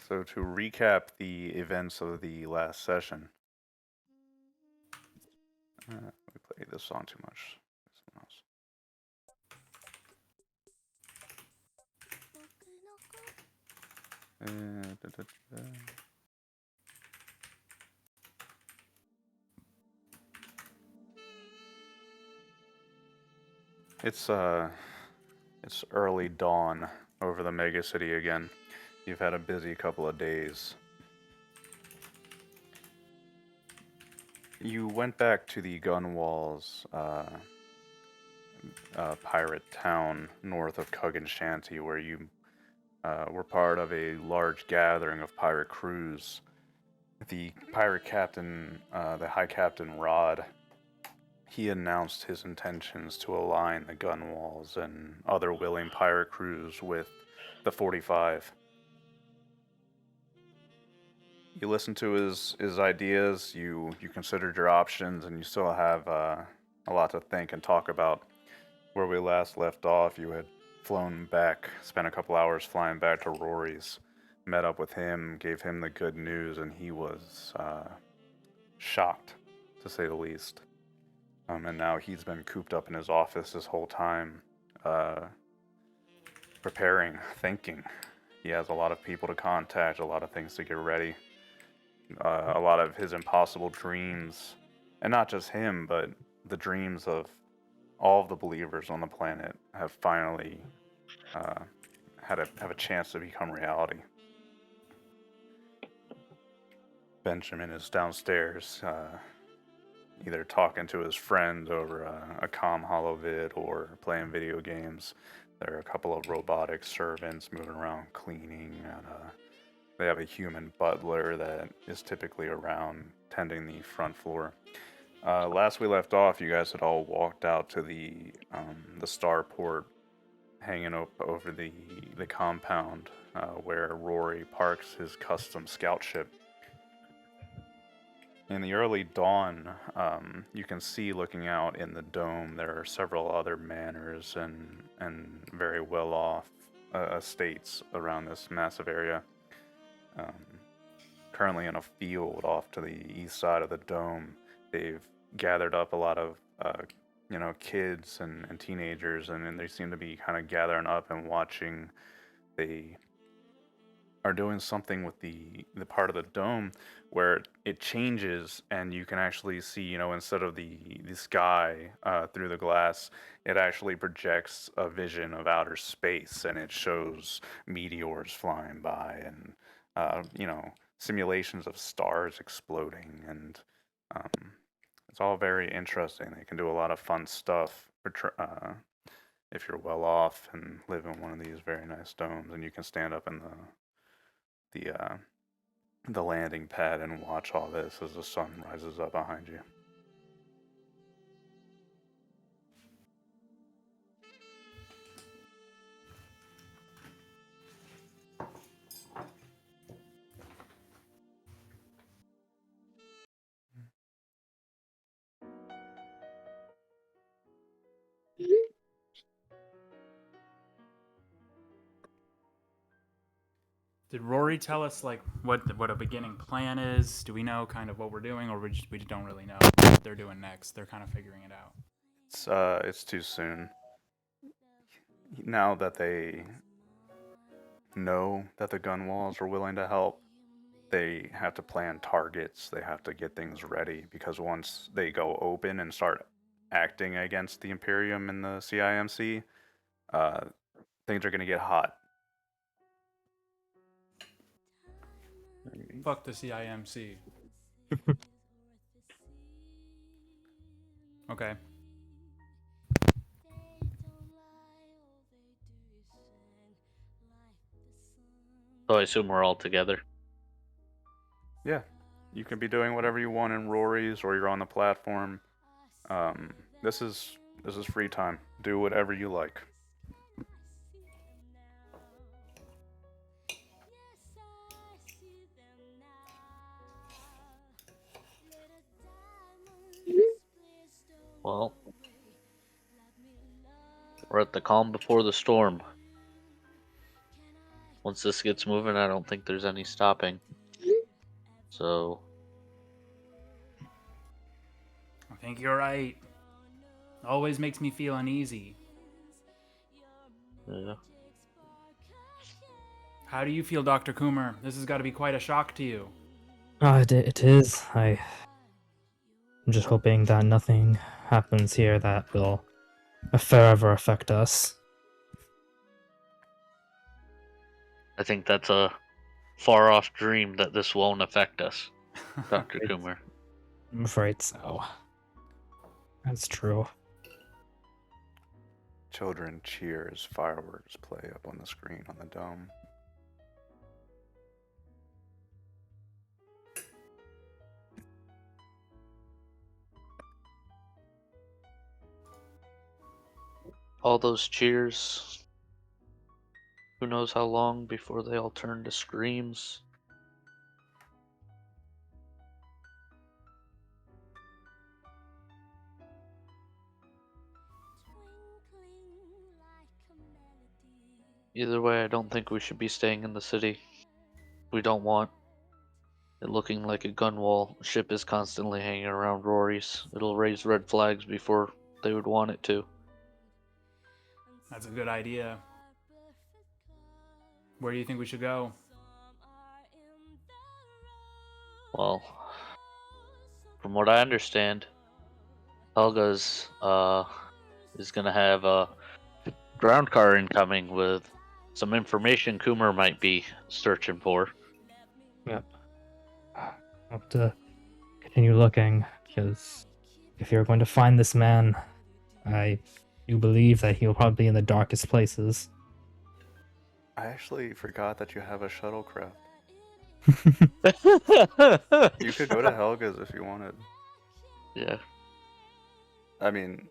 So to recap the events of the last session, we played this song too much. Someone else. Da, da, da. It's early dawn over the megacity again. You've had a busy couple of days. You went back to the Gunwalls pirate town north of Cuggan Shanty, where you were part of a large gathering of pirate crews. The pirate captain, the High Captain Rod, he announced his intentions to align the Gunwalls and other willing pirate crews with the 45. You listened to his ideas, you considered your options, and you still have a lot to think and talk about. Where we last left off, you had flown back, spent a couple hours flying back to Rory's, met up with him, gave him the good news, and he was shocked, to say the least. And now he's been cooped up in his office this whole time, preparing, thinking. He has a lot of people to contact, a lot of things to get ready, a lot of his impossible dreams, and not just him, but the dreams of all of the believers on the planet have finally have a chance to become reality. Benjamin is downstairs, either talking to his friend over a comm holovid or playing video games. There are a couple of robotic servants moving around cleaning, and they have a human butler that is typically around tending the front floor. Last we left off, you guys had all walked out to the starport, hanging up over the compound where Rory parks his custom scout ship. In the early dawn, you can see looking out in the dome there are several other manors and very well-off estates around this massive area. Currently in a field off to the east side of the dome, they've gathered up a lot of kids and teenagers, and they seem to be kind of gathering up and watching. They are doing something with the part of the dome where it changes, and you can actually see, instead of the sky through the glass, it actually projects a vision of outer space, and it shows meteors flying by, and simulations of stars exploding, and it's all very interesting. They can do a lot of fun stuff if you're well off and live in one of these very nice domes, and you can stand up in the landing pad and watch all this as the sun rises up behind you. Did Rory tell us like what a beginning plan is? Do we know kind of what we're doing, or we just don't really know what they're doing next? They're kind of figuring it out. It's too soon. Now that they know that the Gunwalls are willing to help, they have to plan targets. They have to get things ready, because once they go open and start acting against the Imperium and the CIMC, things are going to get hot. Fuck the CIMC. Okay. So I assume we're all together. Yeah, you can be doing whatever you want in Rory's, or you're on the platform. This is free time. Do whatever you like. Well, we're at the calm before the storm. once this gets moving, I don't think there's any stopping. So, I think you're right. Always makes me feel uneasy. yeah. How do you feel, Dr. Coomer? This has got to be quite a shock to you. It is. I'm just hoping that nothing happens here that will forever affect us. I think that's a far off dream that this won't affect us, Dr. It's- Coomer. I'm afraid so. That's true. Children cheer as fireworks play up on the screen on the dome. All those cheers. Who knows how long before they all turn to screams? Either way, I don't think we should be staying in the city. We don't want it looking like a gun wall. Ship is constantly hanging around Rory's. It'll raise red flags before they would want it to. That's a good idea. Where do you think we should go? Well, from what I understand, Helga's is gonna have a ground car incoming with some information Coomer might be searching for. Yep. I'll have to continue looking, because if you're going to find this man, I do believe that he'll probably be in the darkest places. I actually forgot that you have a shuttlecraft. Yeah. You could go to Helga's if you wanted. I mean,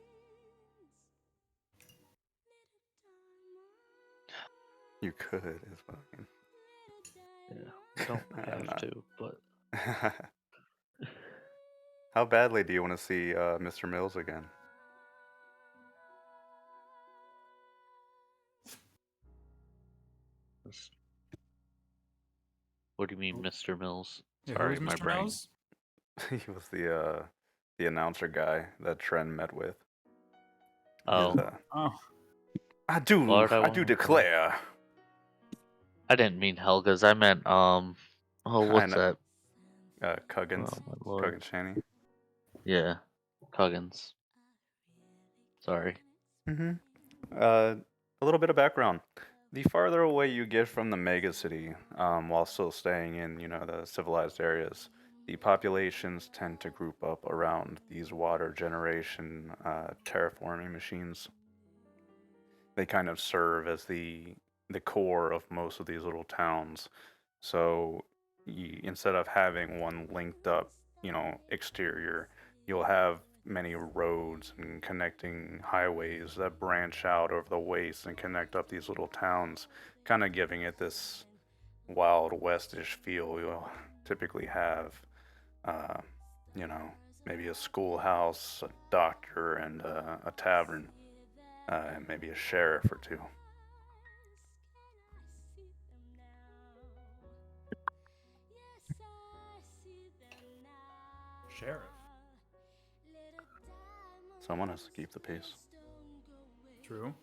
you could, is what I mean. Yeah. Don't I'm have not. to, but How badly do you want to see Mr. Mills again? what do you mean, Mr. Mills? Yeah, Sorry, who's my Mr. brain. Mills? He was the announcer guy that Tren met with. Oh. His, Oh, I do Lord, I wanna- declare. I didn't mean Helga's. I meant oh, what's know. that? Cuggins. Oh my lord. Cuggins Shaney. Yeah, Coggins. Sorry. Mm-hmm. A little bit of background. The farther away you get from the megacity, while still staying in, the civilized areas, the populations tend to group up around these water generation terraforming machines. They kind of serve as the core of most of these little towns. So instead of having one linked up, exterior, you'll have many roads and connecting highways that branch out over the waste and connect up these little towns, kind of giving it this wild westish feel. You'll typically have, uh, maybe a schoolhouse, a doctor, and a tavern, and maybe a sheriff or two. sheriff. Someone has to keep the peace. True.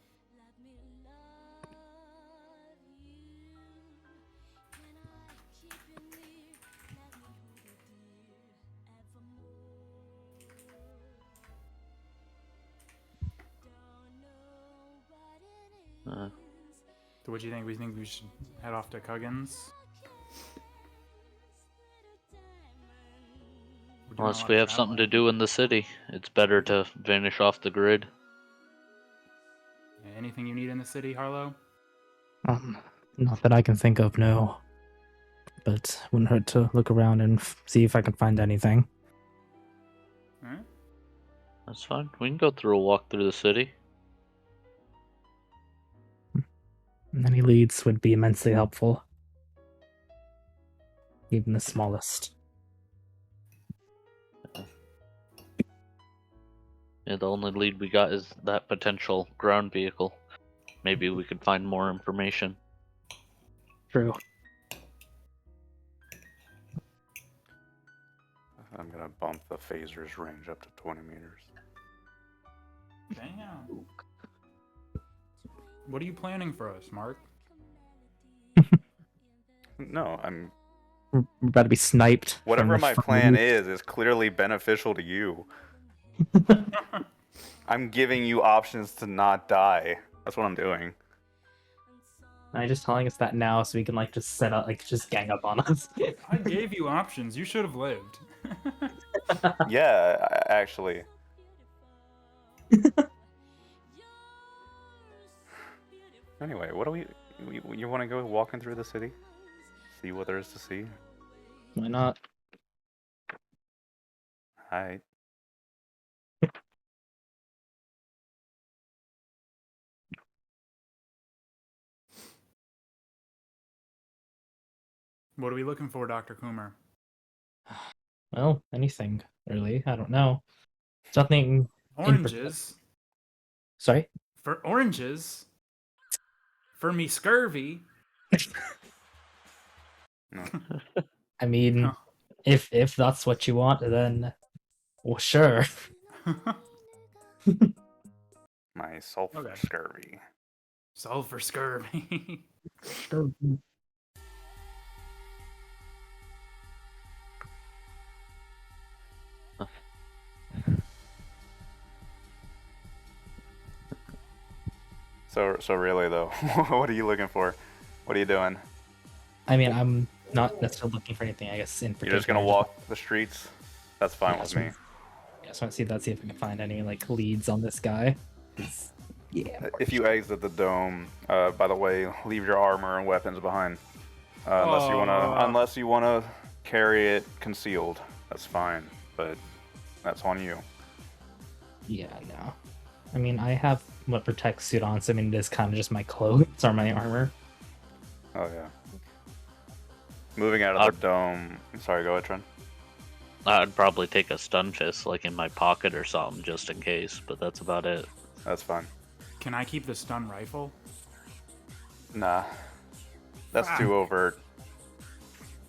So what do you think? We think we should head off to Cuggins? We're doing a Unless lot we of have something to traveling. do in the city, it's better to vanish off the grid. Anything you need in the city, Harlow? Not that I can think of, no. But wouldn't hurt to look around and see if I can find anything. Alright. That's fine. We can go through a walk through the city. Any leads would be immensely helpful. Even the smallest. Yeah, the only lead we got is that potential ground vehicle. Maybe we could find more information. True. I'm gonna bump the phaser's range up to 20 meters. Damn. What are you planning for us, Mark? No, I'm. We're about to be sniped. Whatever from the my front plan roof. is clearly beneficial to you. I'm giving you options to not die. That's what I'm doing. I'm just telling us that now so we can like just set up, like just gang up on us. I gave you options. You should have lived. Yeah, actually. Anyway, what do we you want to go walking through the city? See what there is to see? Why not? Alright. What are we looking for, Dr. Coomer? Well, anything really. I don't know. It's nothing. Oranges. Sorry. For oranges. For me scurvy. No. I mean, Huh. if that's what you want, then well, sure. My sulfur Okay. scurvy. Sulfur scurvy. Sure. So really though, what are you looking for? What are you doing? I mean, I'm not necessarily looking for anything. I guess in particular. You're just gonna I walk the streets? That's fine Yeah, with so- me. Yeah, so let's see if I can find any like leads on this guy. 'Cause, yeah. If you exit the dome, by the way, leave your armor and weapons behind. Unless you wanna carry it concealed. That's fine, but that's on you. Yeah, no. I mean, I have what protects suit on, so I mean, it is kind of just my clothes or my armor. Oh yeah. Moving out of the dome. Sorry, go ahead, Trent. I'd probably take a stun fist like in my pocket or something just in case, but that's about it. That's fine. Can I keep the stun rifle? Nah. That's too overt.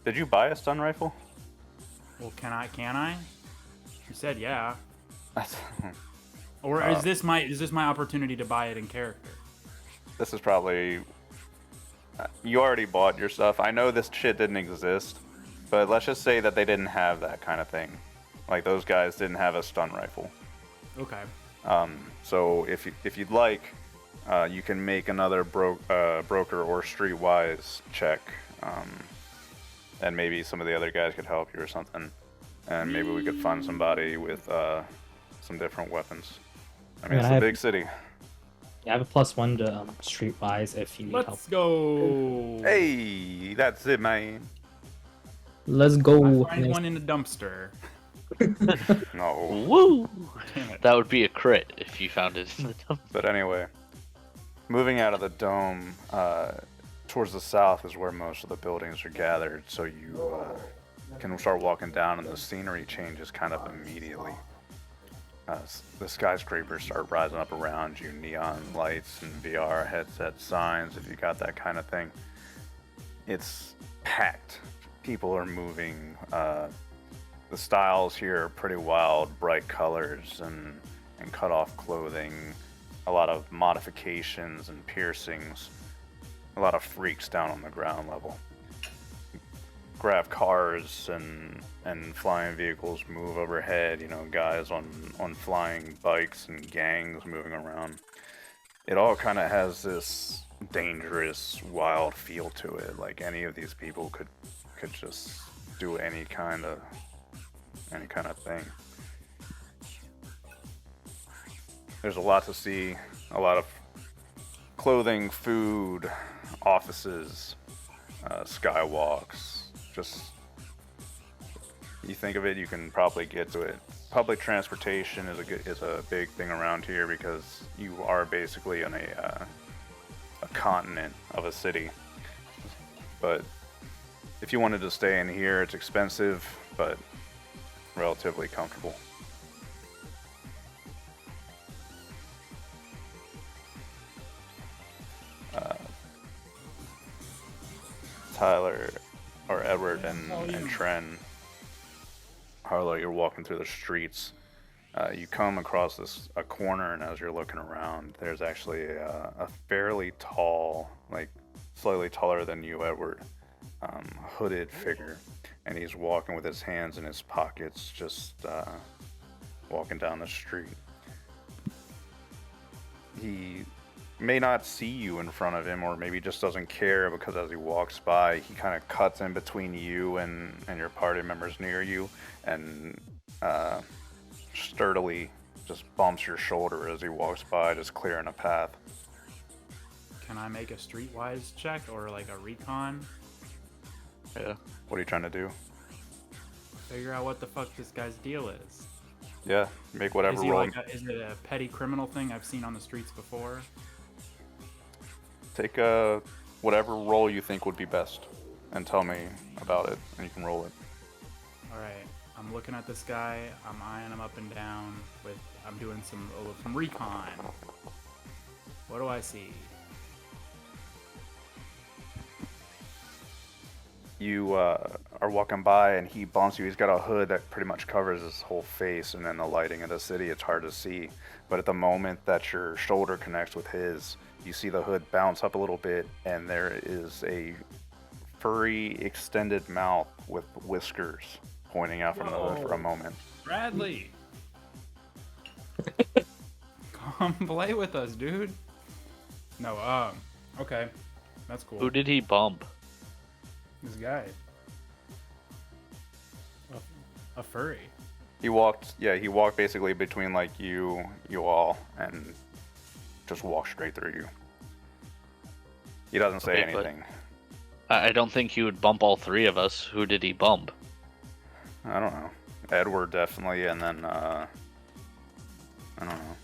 Did you buy a stun rifle? Well, can I? You said yeah. That's, Or is this my opportunity to buy it in character? this is probably... You already bought your stuff. I know this shit didn't exist, but let's just say that they didn't have that kind of thing. Like, those guys didn't have a stun rifle. Okay. So if you'd like, you can make another broker or streetwise check, and maybe some of the other guys could help you or something, and maybe we could find somebody with some different weapons. I mean, it's a big city. Yeah, I have a +1 to streetwise if you need help. Let's go. Hey, that's it, man. Let's go. Find one in the dumpster. No. Woo! Damn it. That would be a crit if you found it in the dump. But anyway, moving out of the dome, towards the south is where most of the buildings are gathered, so you can start walking down and the scenery changes kind of immediately. The skyscrapers start rising up around you, neon lights and VR headset signs, if you got that kind of thing. It's packed. People are moving. The styles here are pretty wild, bright colors and cut-off clothing, a lot of modifications and piercings, a lot of freaks down on the ground level. Grab cars and flying vehicles move overhead, you know, guys on flying bikes and gangs moving around. It all kind of has this dangerous, wild feel to it. Like any of these people could just do any kind of thing. There's a lot to see, a lot of clothing, food, offices, skywalks. Just, you think of it, you can probably get to it. Public transportation is a big thing around here because you are basically on a continent of a city. But if you wanted to stay in here, it's expensive, but relatively comfortable. Tyler, or Edward and Tren, Harlow, you're walking through the streets. You come across a corner, and as you're looking around, there's actually a fairly tall, like slightly taller than you, Edward, hooded figure, and he's walking with his hands in his pockets, just walking down the street. He may not see you in front of him, or maybe just doesn't care, because as he walks by, he kind of cuts in between you and your party members near you, and sturdily just bumps your shoulder as he walks by, just clearing a path. Can I make a streetwise check or like a recon? Yeah. What are you trying to do? Figure out what the fuck this guy's deal is. Yeah, make whatever Is he roll. like is it a petty criminal thing I've seen on the streets before? Take whatever roll you think would be best, and tell me about it, and you can roll it. All right, I'm looking at this guy. I'm eyeing him up and down. I'm doing some recon. What do I see? You are walking by, and he bumps you. He's got a hood that pretty much covers his whole face, and in the lighting of the city, it's hard to see. But at the moment that your shoulder connects with his, you see the hood bounce up a little bit, and there is a furry, extended mouth with whiskers pointing out from the hood for a moment. Bradley! Come play with us, dude. No, okay. That's cool. Who did he bump? This guy. A furry. He walked basically between like you all, and just walked straight through you. He doesn't say Okay, but anything. I don't think he would bump all three of us. Who did he bump? I don't know. Edward definitely, and then I don't know.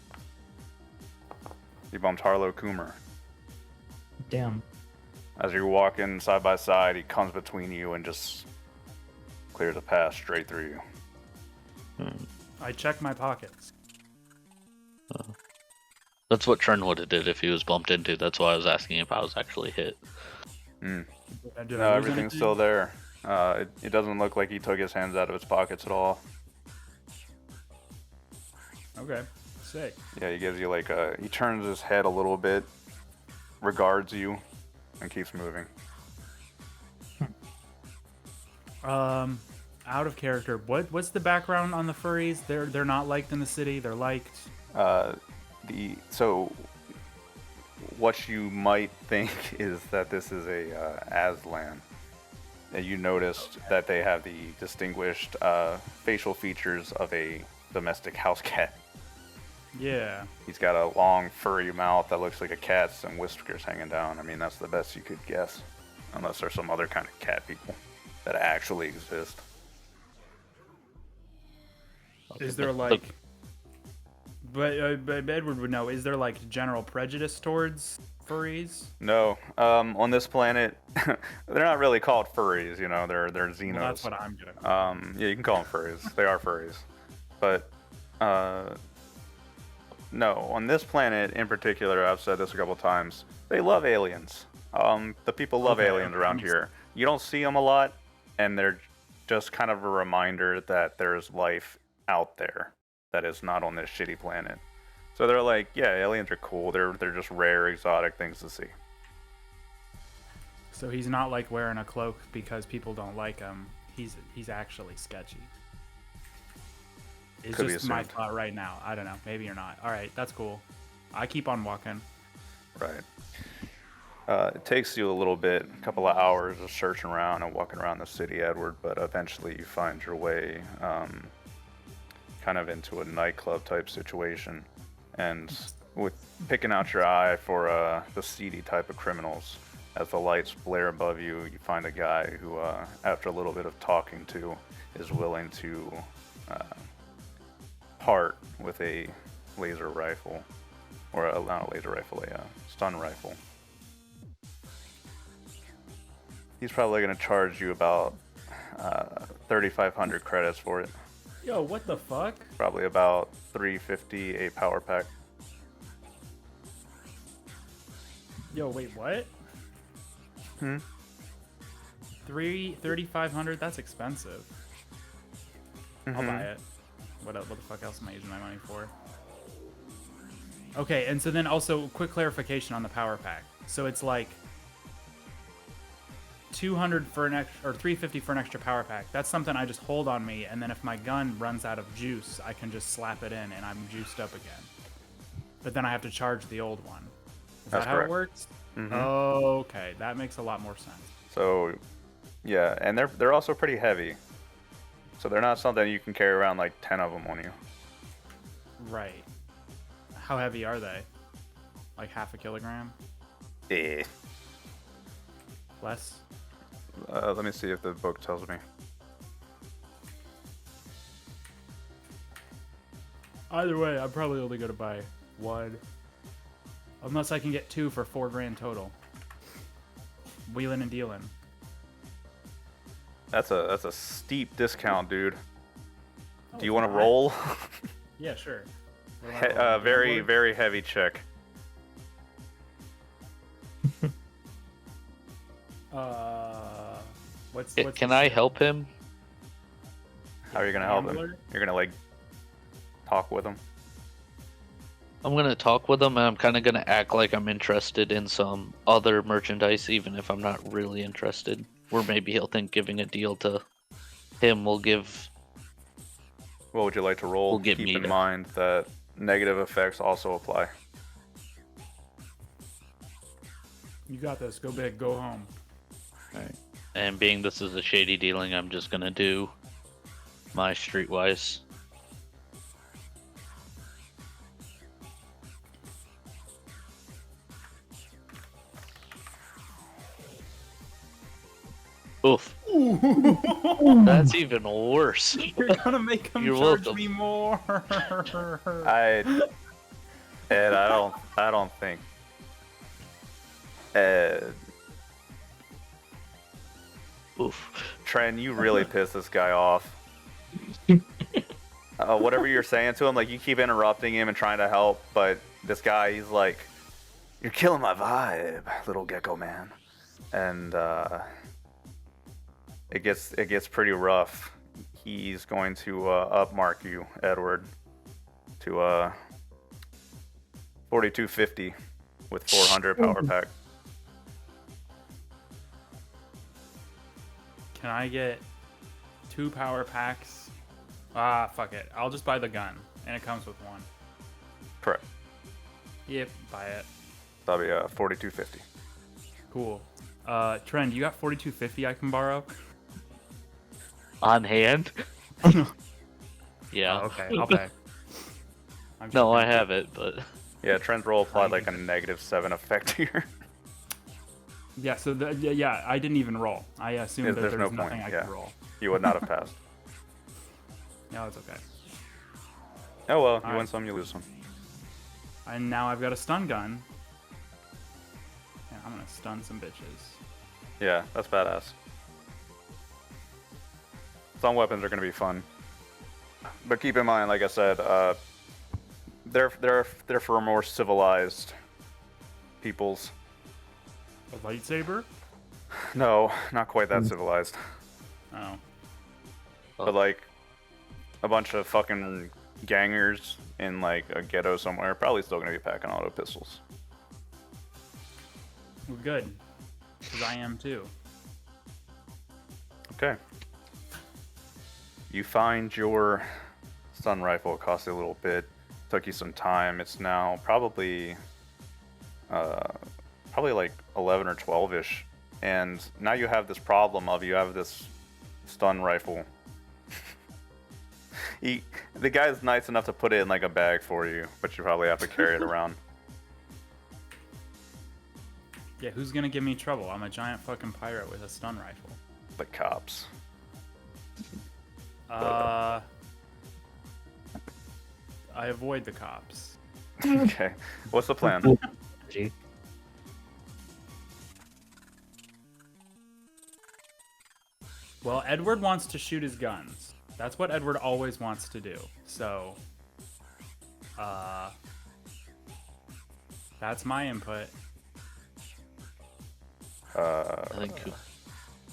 He bumped Harlow Coomer. Damn. As you're walking side by side, he comes between you and just clears a path straight through you. I check my pockets. That's what Tren would have did if he was bumped into. That's why I was asking if I was actually hit. Mm. Did No, I lose everything's anything? still there. It doesn't look like he took his hands out of his pockets at all. Okay, sick. Yeah, he gives you like he turns his head a little bit, regards you, and keeps moving. Out of character. What's the background on the furries? They're not liked in the city. They're liked. So what you might think is that this is a Aslan. And you noticed that they have the distinguished facial features of a domestic house cat. Yeah. He's got a long furry mouth that looks like a cat's and whiskers hanging down. I mean, that's the best you could guess, unless there's some other kind of cat people that actually exist. Is there like? But Edward would know. Is there like general prejudice towards furries? No, on this planet, they're not really called furries. You know, they're xenos. Well, that's what I'm gonna. Yeah, you can call them furries. They are furries, but no, on this planet in particular, I've said this a couple times. They love aliens. The people love Okay, aliens okay. around here. You don't see them a lot, and they're just kind of a reminder that there's life out there that is not on this shitty planet. So they're like, yeah, aliens are cool. They're just rare, exotic things to see. So he's not like wearing a cloak because people don't like him. He's actually sketchy. It's Could be just my assumed. thought right now. I don't know. Maybe you're not. All right, that's cool. I keep on walking. Right. It takes you a little bit, a couple of hours of searching around and walking around the city, Edward, but eventually you find your way kind of into a nightclub type situation. And with picking out your eye for the seedy type of criminals, as the lights blare above you, you find a guy who, after a little bit of talking to, is willing to part with a laser rifle, or not a laser rifle, a stun rifle. He's probably going to charge you about 3,500 credits for it. Yo, what the fuck? Probably about 350 a power pack. Yo, wait, what? $3,500. That's expensive. I'll Mhm. buy it. What the fuck else am I using my money for? Okay, and so then also quick clarification on the power pack. So it's like 200 for an extra, or 350 for an extra power pack. That's something I just hold on me, and then if my gun runs out of juice, I can just slap it in and I'm juiced up again. But then I have to charge the old one. Is That's that how correct. it works? Mhm. Okay, that makes a lot more sense. So, yeah, and they're also pretty heavy. So they're not something you can carry around like 10 of them on you. Right. How heavy are they? Like half a kilogram? Eh. Less? Let me see if the book tells me. Either way, I'm probably only gonna buy one. Unless I can get two for $4,000 total. Wheeling and dealing. That's a steep discount, dude. Oh, Do you want to fine. roll? Yeah, sure. What am I rolling, Very, gambler? very heavy check. What's Can the I shit? help him? How are you gonna help him? Gambler? You're gonna like talk with him. I'm gonna talk with him, and I'm kind of gonna act like I'm interested in some other merchandise, even if I'm not really interested. Or maybe he'll think giving a deal to him will give. What would you like to roll? We'll get Keep me in to- mind that negative effects also apply. You got this. Go big. Go home. And being this is a shady dealing, I'm just gonna do my streetwise. Oof. That's even worse. You're gonna make him You're charge welcome. me more. Ed, I don't think. Ed, Oof. Tren, you really pissed this guy off. Whatever you're saying to him, like you keep interrupting him and trying to help, but this guy, he's like, "You're killing my vibe, little gecko man," and it gets pretty rough. He's going to upmark you, Edward, to 4250 with 400 power pack. Can I get 2 power packs? Ah, fuck it. I'll just buy the gun, and it comes with one. Correct. Yep, buy it. That'll be 4250. Cool. Trend, you got 4250 I can borrow? On hand? Yeah. Oh, okay, I'll pay. I'm No, I joking. have it, but Yeah, Trent's roll applied like a -7 effect here. Yeah, so yeah, I didn't even roll. I assumed that There's there's no point, nothing I yeah. could roll. You would not have passed. No, it's okay. Oh well, you Alright. win some, you lose some. And now I've got a stun gun. And I'm gonna stun some bitches. Yeah, that's badass. Some weapons are gonna be fun, but keep in mind, like I said, they're for more civilized peoples. A lightsaber? No, not quite that civilized, Oh. but like a bunch of fucking gangers in like a ghetto somewhere, probably still gonna be packing auto pistols. Well, good. Because I am too. Okay. You find your stun rifle. It cost you a little bit. Took you some time. It's now probably like 11 or 12-ish. And now you have this problem of you have this stun rifle. The guy's nice enough to put it in like a bag for you, but you probably have to carry it around. Yeah, who's gonna give me trouble? I'm a giant fucking pirate with a stun rifle. The cops. I avoid the cops. Okay. What's the plan? Gee. Well, Edward wants to shoot his guns. That's what Edward always wants to do. So, that's my input. I think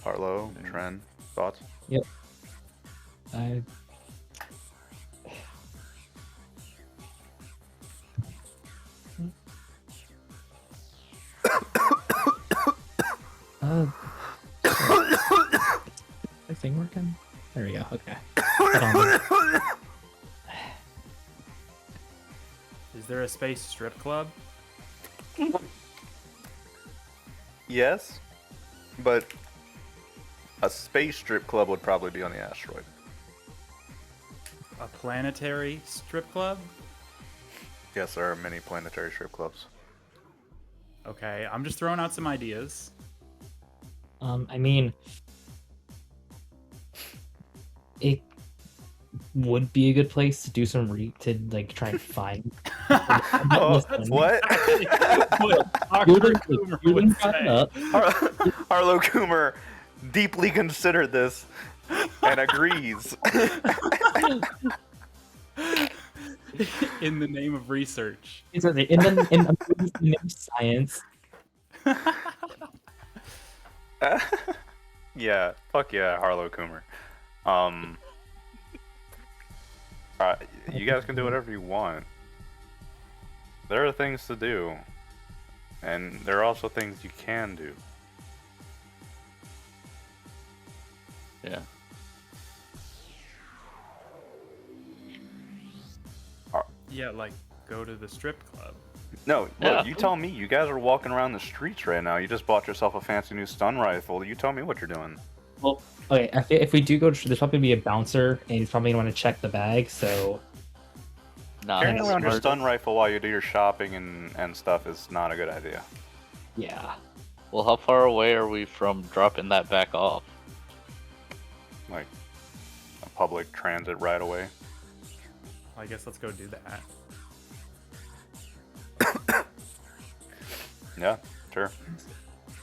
Harlow, Tren, thoughts? Yep. I. Is this thing working? There we go. Okay. Hold on. Is there a space strip club? Yes, but a space strip club would probably be on the asteroid. A planetary strip club? Yes, there are many planetary strip clubs. Okay, I'm just throwing out some ideas. I mean, it would be a good place to do some to like try and find. Oh, what? Awkward Coomer would say. Harlow Coomer deeply considered this and agrees. In the name of research. in the name of science. Yeah, fuck yeah, Harlow Coomer. You guys can do whatever you want. There are things to do, and there are also things you can do. Yeah. Yeah, like go to the strip club. No, look, Yeah. you tell me. You guys are walking around the streets right now. You just bought yourself a fancy new stun rifle. You tell me what you're doing. Well, okay. If we do go, there's probably gonna be a bouncer, and he's probably gonna want to check the bag. So Nah, Carrying that's around your smart. stun rifle while you do your shopping and stuff is not a good idea. yeah, Well, how far away are we from dropping that back off? Like a public transit right away. I guess let's go do that. Yeah, sure.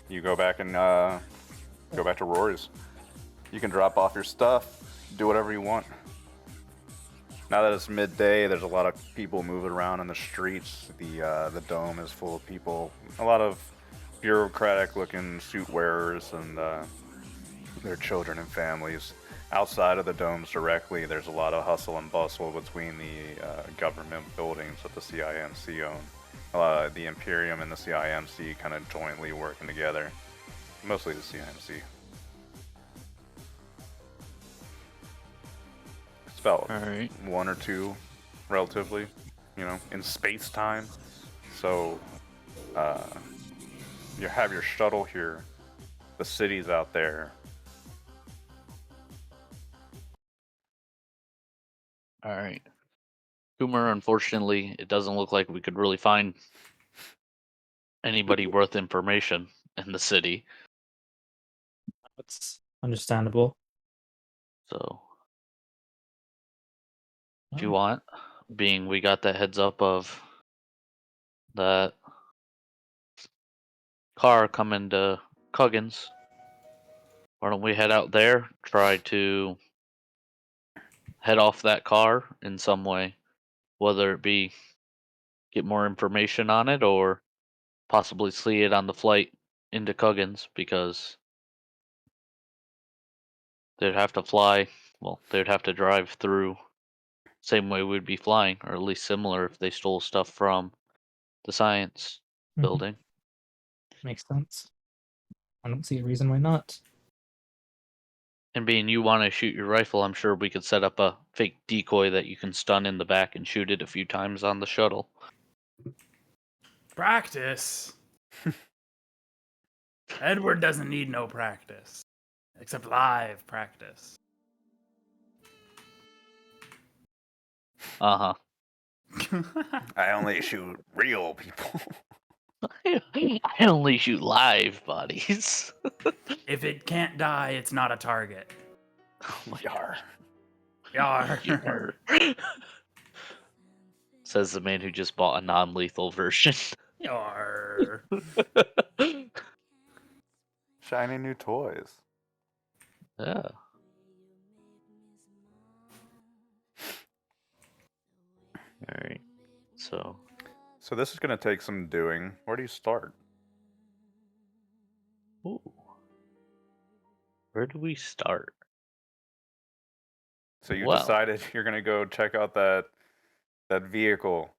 You go back and go back to Rory's. You can drop off your stuff, do whatever you want. Now that it's midday, there's a lot of people moving around in the streets. The dome is full of people. A lot of bureaucratic-looking suit wearers and their children and families. Outside of the domes directly, there's a lot of hustle and bustle between the government buildings that the CIMC own. The Imperium and the CIMC kind of jointly working together. Mostly the CIMC. It's about Alright. one or two, relatively, in space time. So, you have your shuttle here. The city's out there. Alright. Coomer, unfortunately, it doesn't look like we could really find anybody worth information in the city. that's understandable. So, if you want, being we got the heads up of that car coming to Cuggins, why don't we head out there, try to head off that car in some way, whether it be get more information on it or possibly see it on the flight into Cuggins, because they'd have to fly, well, they'd have to drive through same way we'd be flying, or at least similar if they stole stuff from the science Mhm. building. Makes sense. I don't see a reason why not. And being you want to shoot your rifle, I'm sure we could set up a fake decoy that you can stun in the back and shoot it a few times on the shuttle. Practice? Edward doesn't need no practice. Except live practice. Uh-huh. I only shoot real people. I only shoot live bodies. If it can't die, it's not a target. Oh my Yar. Yar. Yar. Says the man who just bought a non-lethal version. Yar. Shiny new toys. Yeah. Alright. So So this is going to take some doing. Where do you start? ooh. Where do we start? So you Well, decided you're gonna go check out that vehicle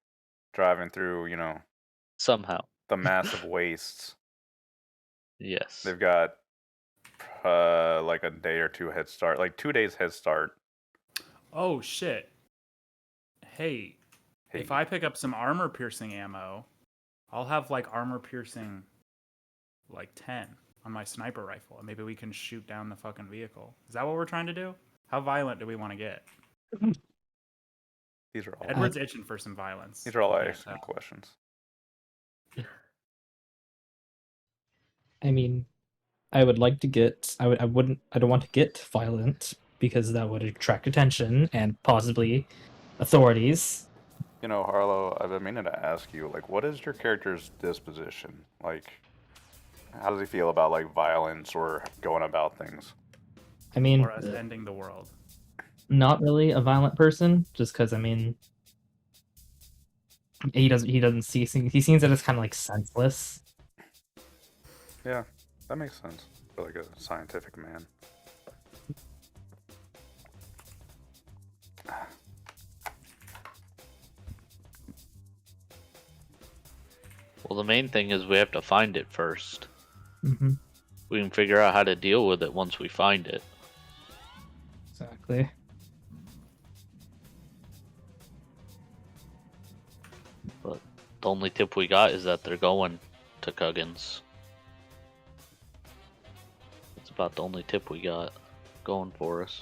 driving through, somehow. the massive wastes. Yes. They've got like a day or two head start, like 2 days head start. Oh shit. Hey, Hey, if I pick up some armor piercing ammo, I'll have like armor piercing like 10 on my sniper rifle, and maybe we can shoot down the fucking vehicle. Is that what we're trying to do? How violent do we want to get? these are all Edward's itching for some violence. these are all I can't excellent tell. questions. I mean, I would like to get. I don't want to get violent because that would attract attention and possibly authorities. Harlow, I've been meaning to ask you, like, what is your character's disposition? Like, how does he feel about like violence or going about things? I mean, Or us ending the world. not really a violent person, just because I mean, he doesn't see he seems that it's kind of like senseless. Yeah, that makes sense for like a scientific man. Well, the main thing is we have to find it first. Mm-hmm. We can figure out how to deal with it once we find it. Exactly. But the only tip we got is that they're going to Cuggins. That's about the only tip we got going for us.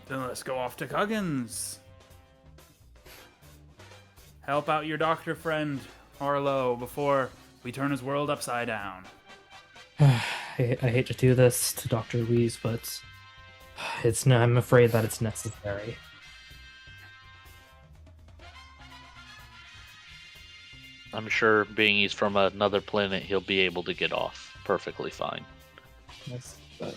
Then let's go off to Cuggins. Help out your doctor friend, Arlo, before we turn his world upside down. I hate to do this to Dr. Louise, but I'm afraid that it's necessary. I'm sure being he's from another planet, he'll be able to get off perfectly fine. Yes, but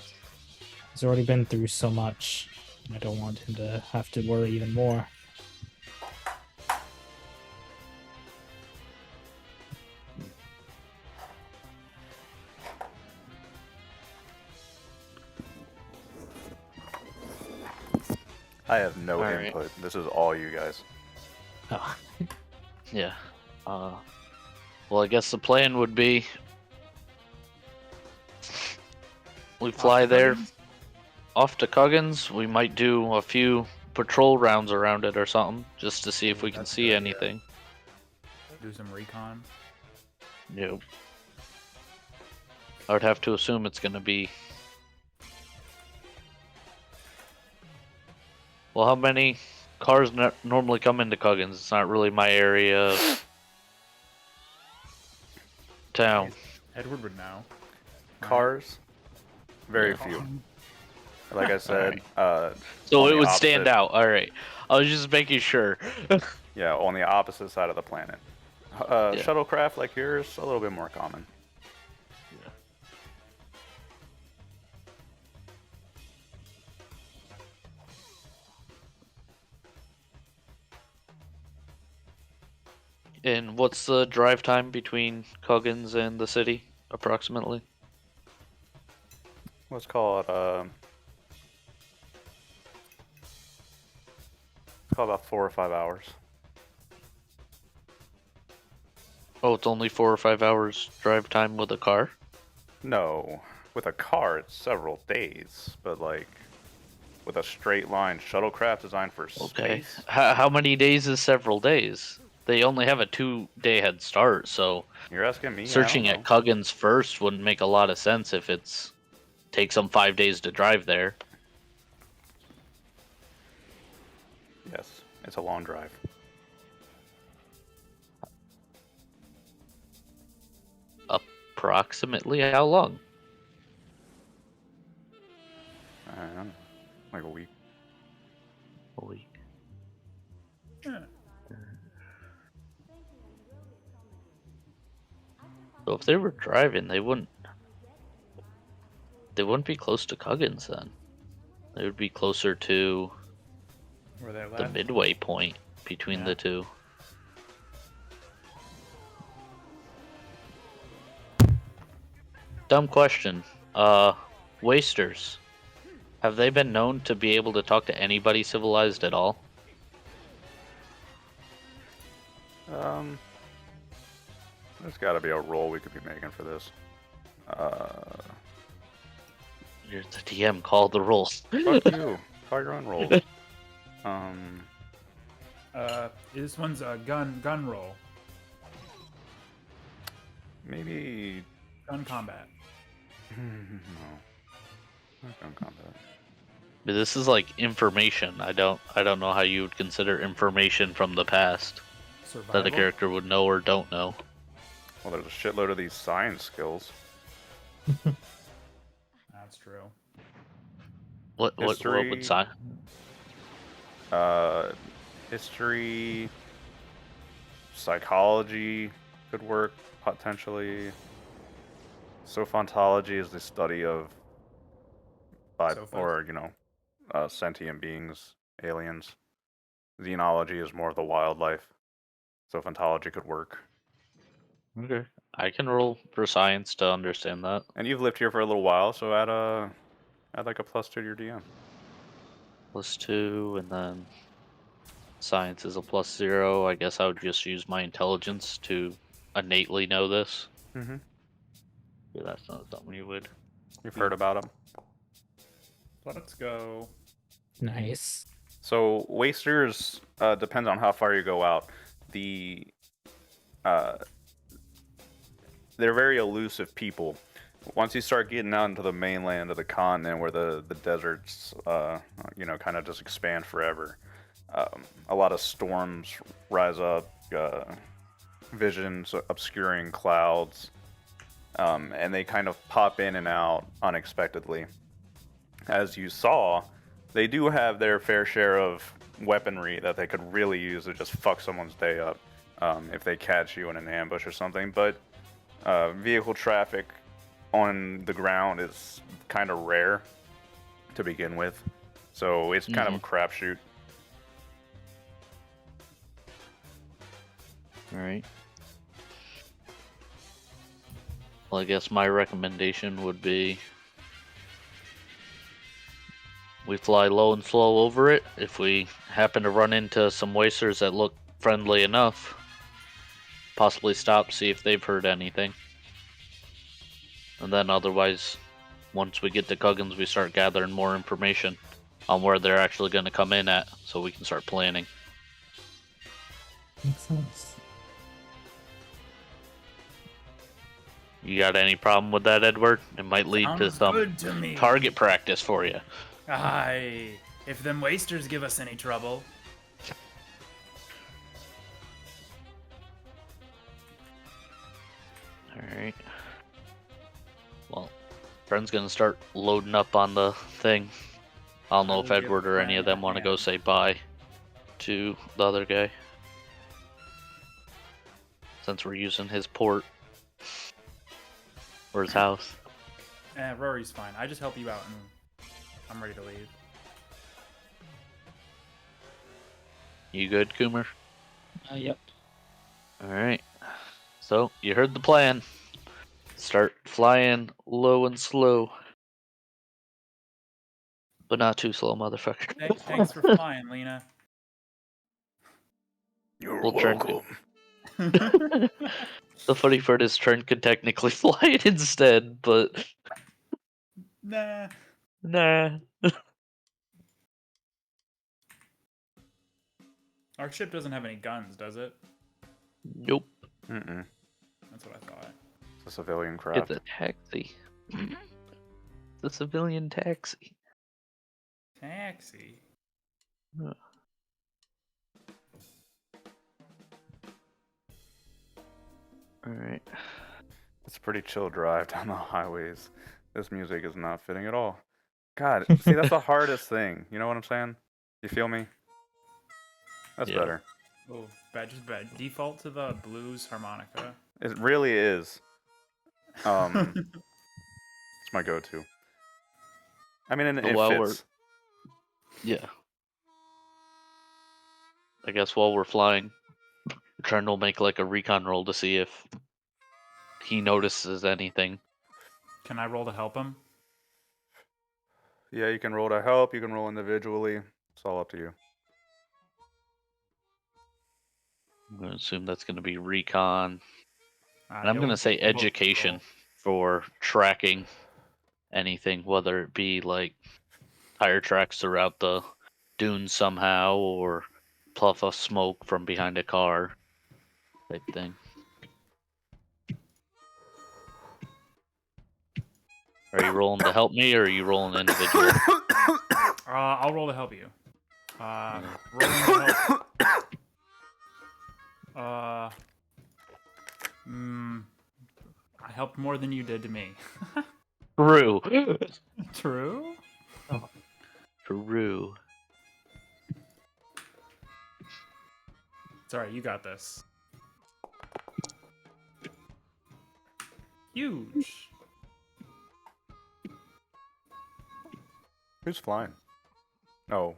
he's already been through so much, and I don't want him to have to worry even more. I have no All right. input. This is all you guys. Oh. Yeah. Well, I guess the plan would be we fly Off to there Cuggins? off to Cuggins. We might do a few patrol rounds around it or something just to see if we can That's a see good idea. anything. Do some recon. Nope. I would have to assume it's going to be. Well, how many cars normally come into Cuggins? It's not really my area of town. Edward would know. Cars, very Yeah. few. Like I said, So on it the would stand opposite- out. All right. I was just making sure. Yeah, on the opposite side of the planet. Yeah. Shuttlecraft like yours, a little bit more common. And what's the drive time between Cuggins and the city, approximately? Let's call it about 4 or 5 hours. Oh, it's only 4 or 5 hours drive time with a car? No, with a car it's several days, but like with a straight line shuttlecraft designed for Okay. space. How many days is several days? They only have a 2-day head start, so You're asking me? I searching don't at know. Cuggins first wouldn't make a lot of sense if it's takes them 5 days to drive there. Yes, it's a long drive. Approximately how long? I don't know, like a week. A week. Yeah. So if they were driving, they wouldn't be close to Cuggins then. They would be closer to Where they the left. midway point between Yeah. the two. Dumb question. Wasters. Have they been known to be able to talk to anybody civilized at all? There's got to be a roll we could be making for this. You're the DM. Call the roll. Fuck you. Call your own rolls. This one's a gun roll. Maybe. Gun combat. No. Not gun combat. But this is like information. I don't know how you would consider information from the past Survival. that a character would know or don't know. Well, there's a shitload of these science skills. That's true. What would History. sign? History, psychology could work potentially. Sophontology is the study of sentient beings, aliens. Xenology is more of the wildlife. Sophontology could work. Okay, I can roll for science to understand that. And you've lived here for a little while, so add like a +2 to your DM. +2, and then science is a +0. I guess I would just use my intelligence to innately know this. Mm-hmm. Yeah, that's not something you would. You've heard about them. Let's go. Nice. So wasters depends on how far you go out. They're very elusive people. Once you start getting out into the mainland of the continent, where the deserts, kind of just expand forever, a lot of storms rise up, visions obscuring clouds, and they kind of pop in and out unexpectedly. As you saw, they do have their fair share of weaponry that they could really use to just fuck someone's day up if they catch you in an ambush or something. But vehicle traffic on the ground is kind of rare to begin with, so it's kind of a crapshoot. All right. Well, I guess my recommendation would be we fly low and slow over it. If we happen to run into some wasters that look friendly enough, possibly stop, see if they've heard anything. And then otherwise, once we get to Cuggins, we start gathering more information on where they're actually going to come in at, so we can start planning. Makes sense. You got any problem with that, Edward? It might lead to Sounds some good to me. target practice for you. Aye. If them wasters give us any trouble. Alright. Well, friend's gonna start loading up on the thing. I don't know if will give Edward or any of them friend a want to go hand. say bye to the other guy. Since we're using his port. Or his house. Rory's fine. I just help you out and I'm ready to leave. You good, Coomer? Yep. Alright. So, you heard the plan. Start flying low and slow. But not too slow, motherfucker. Thanks for flying, Lena. You're We'll turn welcome. The funny part is Trent could technically fly it instead, but Nah. nah. Our ship doesn't have any guns, does it? Nope. Mm-mm. That's what I thought. It's a civilian craft. It's a taxi. It's a civilian taxi. Taxi. Huh. Alright. It's a pretty chill drive down the highways. This music is not fitting at all. God, see, that's the hardest thing. You know what I'm saying? You feel me? That's Yeah. better. Oh, just bad. Default to the blues harmonica. It really is. It's my go-to. I mean, and But it while fits. Yeah. I guess while we're flying, Trent will make like a recon roll to see if he notices anything. Can I roll to help him? Yeah, you can roll to help. You can roll individually. It's all up to you. I'm going to assume that's going to be recon. And I'm Yeah, going to we'll say both education roll. for tracking anything, whether it be like tire tracks throughout the dunes somehow or puff of smoke from behind a car type thing. Are you rolling to help me or are you rolling individual? I'll roll to help you. Rolling to help. I helped more than you did to me. True. True? True. It's alright, you got this. Huge. Who's flying? Oh.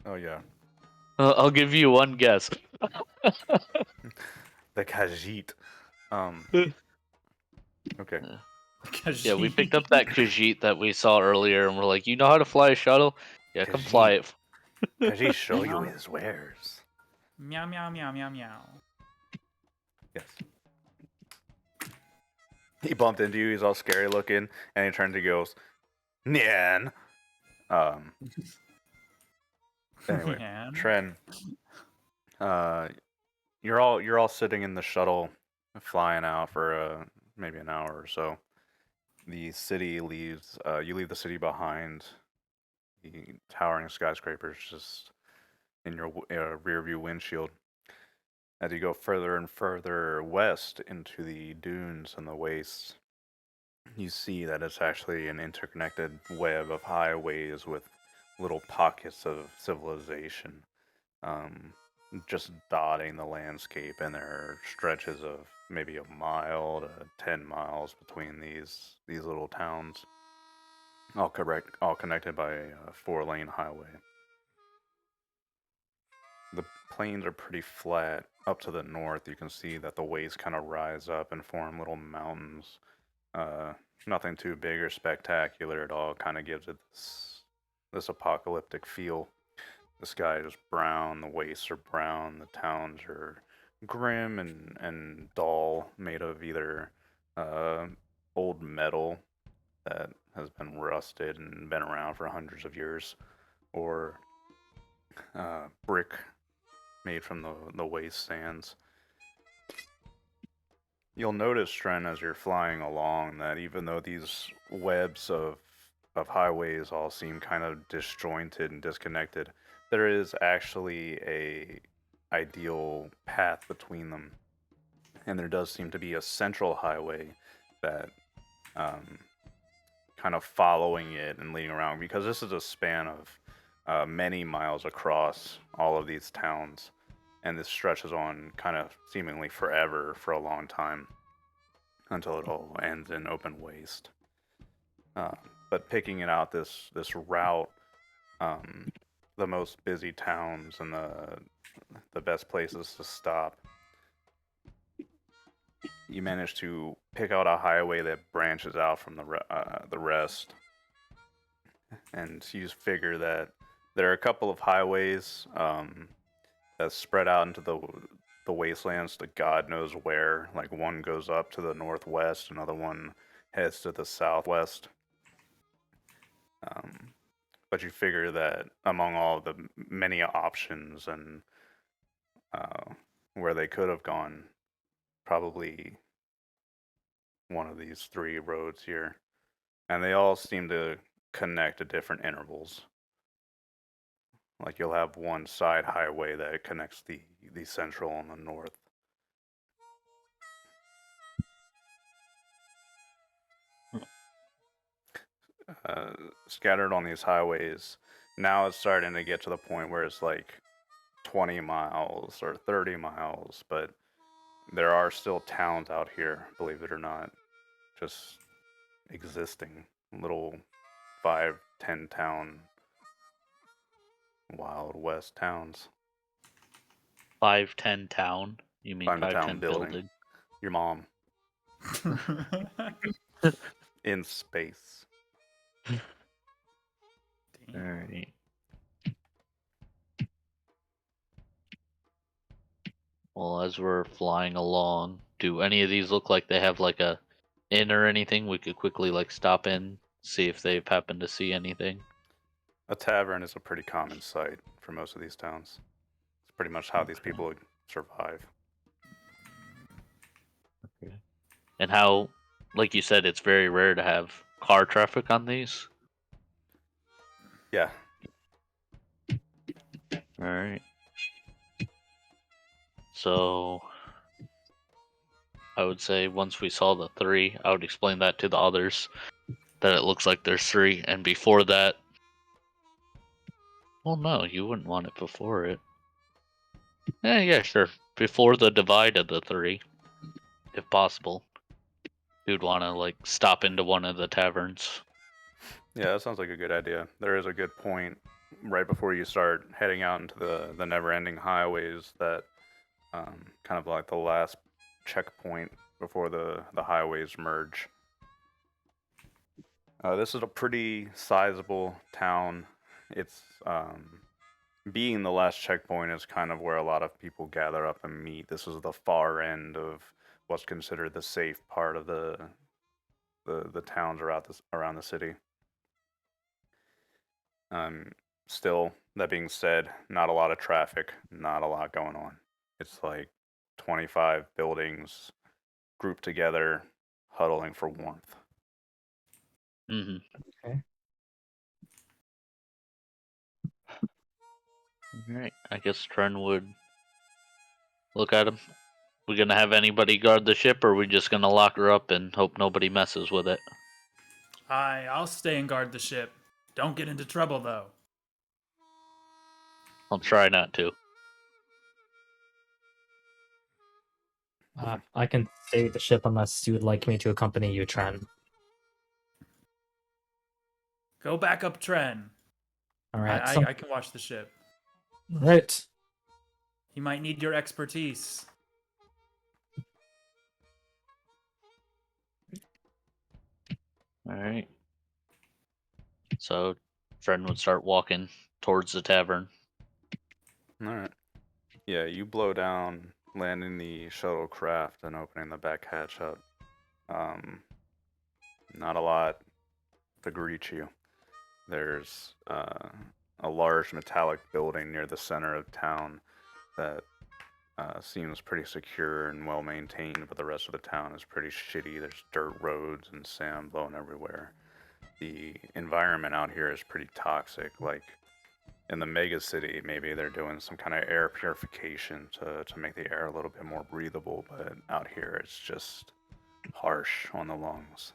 Oh, yeah. I'll give you one guess. The Khajiit. Okay. Yeah, we picked up that Khajiit that we saw earlier and we're like, you know how to fly a shuttle? Yeah, come fly it. Khajiit show you his wares. Meow, meow, meow, meow, meow. Yes. He bumped into you. He's all scary looking, and he turns and goes, "Nyan." Anyway, Man. Tren, you're all sitting in the shuttle, flying out for maybe an hour or so. The city leaves. You leave the city behind. The towering skyscrapers just in your rear view windshield. As you go further and further west into the dunes and the wastes, you see that it's actually an interconnected web of highways with little pockets of civilization, just dotting the landscape, and there are stretches of maybe a mile to 10 miles between these little towns, all connected by a 4-lane highway. The plains are pretty flat. Up to the north, you can see that the wastes kind of rise up and form little mountains. Nothing too big or spectacular at all. Kind of gives it this apocalyptic feel. The sky is brown, the wastes are brown, the towns are grim and dull, made of either old metal that has been rusted and been around for hundreds of years, or brick made from the waste sands. You'll notice, Tren, as you're flying along, that even though these webs of highways all seem kind of disjointed and disconnected, there is actually a ideal path between them, and there does seem to be a central highway that kind of following it and leading around, because this is a span of many miles across all of these towns, and this stretches on kind of seemingly forever for a long time until it all ends in open waste. But picking it out this route, the most busy towns and the best places to stop, you manage to pick out a highway that branches out from the rest, and you just figure that there are a couple of highways that spread out into the wastelands to God knows where. Like, one goes up to the northwest, another one heads to the southwest. But you figure that among all the many options and where they could have gone, probably one of these three roads here, and they all seem to connect at different intervals. Like, you'll have one side highway that connects the central and the north. Scattered on these highways, now it's starting to get to the point where it's like 20 miles or 30 miles, but there are still towns out here, believe it or not, just existing. Little 5-10 town Wild West towns. 510 town? You mean 5-10 510 building. building? Your mom. in space. All right. Well, as we're flying along, do any of these look like they have like a inn or anything? We could quickly like stop in, see if they've happened to see anything. A tavern is a pretty common sight for most of these towns. It's pretty much how these Okay. people survive. And how, like you said, it's very rare to have car traffic on these. Yeah. All right. So I would say once we saw the 3, I would explain that to the others, that it looks like there's 3, and before that, well, no, you wouldn't want it before it. Yeah, sure. Before the divide of the 3, if possible, you'd want to like stop into one of the taverns. Yeah, that sounds like a good idea. There is a good point right before you start heading out into the never-ending highways that kind of like the last checkpoint before the highways merge. This is a pretty sizable town. It's being the last checkpoint is kind of where a lot of people gather up and meet. This is the far end of what's considered the safe part of the towns around the city. Still, that being said, not a lot of traffic, not a lot going on. It's like 25 buildings grouped together, huddling for warmth. Mm-hmm. Okay. Alright, I guess Tren would look at him. We gonna have anybody guard the ship, or we just gonna lock her up and hope nobody messes with it? I'll stay and guard the ship. Don't get into trouble, though. I'll try not to. I can stay the ship unless you would like me to accompany you, Tren. Go back up, Tren. All right. I can watch the ship. Right. He might need your expertise. Alright. So, Tren would start walking towards the tavern. All right. Yeah, you blow down, landing the shuttlecraft and opening the back hatch up. Not a lot to greet you. There's a large metallic building near the center of town that seems pretty secure and well maintained, but the rest of the town is pretty shitty. There's dirt roads and sand blowing everywhere. The environment out here is pretty toxic. Like in the mega city, maybe they're doing some kind of air purification to make the air a little bit more breathable, but out here it's just harsh on the lungs.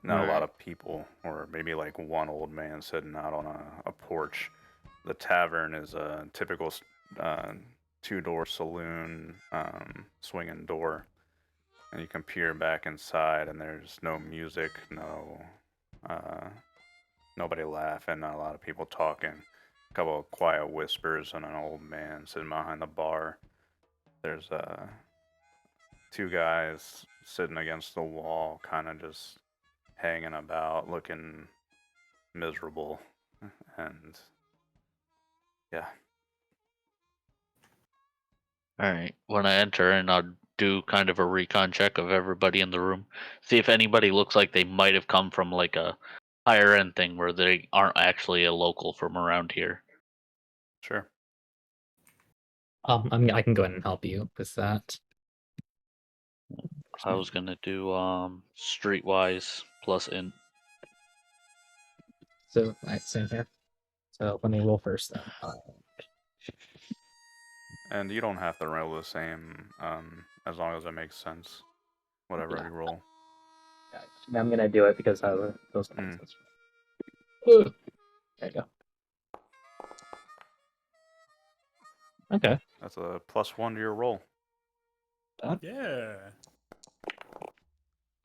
Not a lot of people, or maybe like one old man sitting out on a porch. The tavern is a typical two-door saloon, swinging door, and you can peer back inside, and there's no music, nobody laughing, not a lot of people talking. A couple of quiet whispers and an old man sitting behind the bar. There's two guys sitting against the wall, kind of just hanging about, looking miserable, and yeah. Alright, when I enter in, I'll do kind of a recon check of everybody in the room. See if anybody looks like they might have come from like a higher end thing where they aren't actually a local from around here. Sure. I mean, I can go ahead and help you with that. I was gonna do streetwise plus int. So, right, same here. So let me roll first then. And you don't have to roll the same, as long as it makes sense. Whatever you roll. Yeah, I'm gonna do it because of those points. That's right. There you go. Okay. That's a +1 to your roll. Yeah.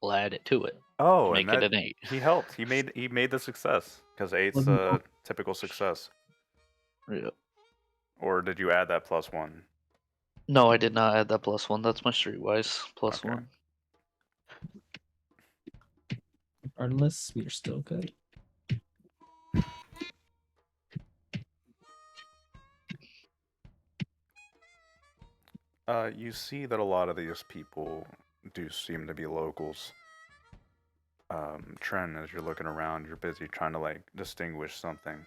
We'll add it to it. Oh, Make and it an 8. he helped. He made the success because 8's a typical success. Yeah. Or did you add that +1? No, I did not add that +1. That's my streetwise +1. Regardless, we are still good. You see that a lot of these people do seem to be locals. Trent, as you're looking around, you're busy trying to like distinguish something,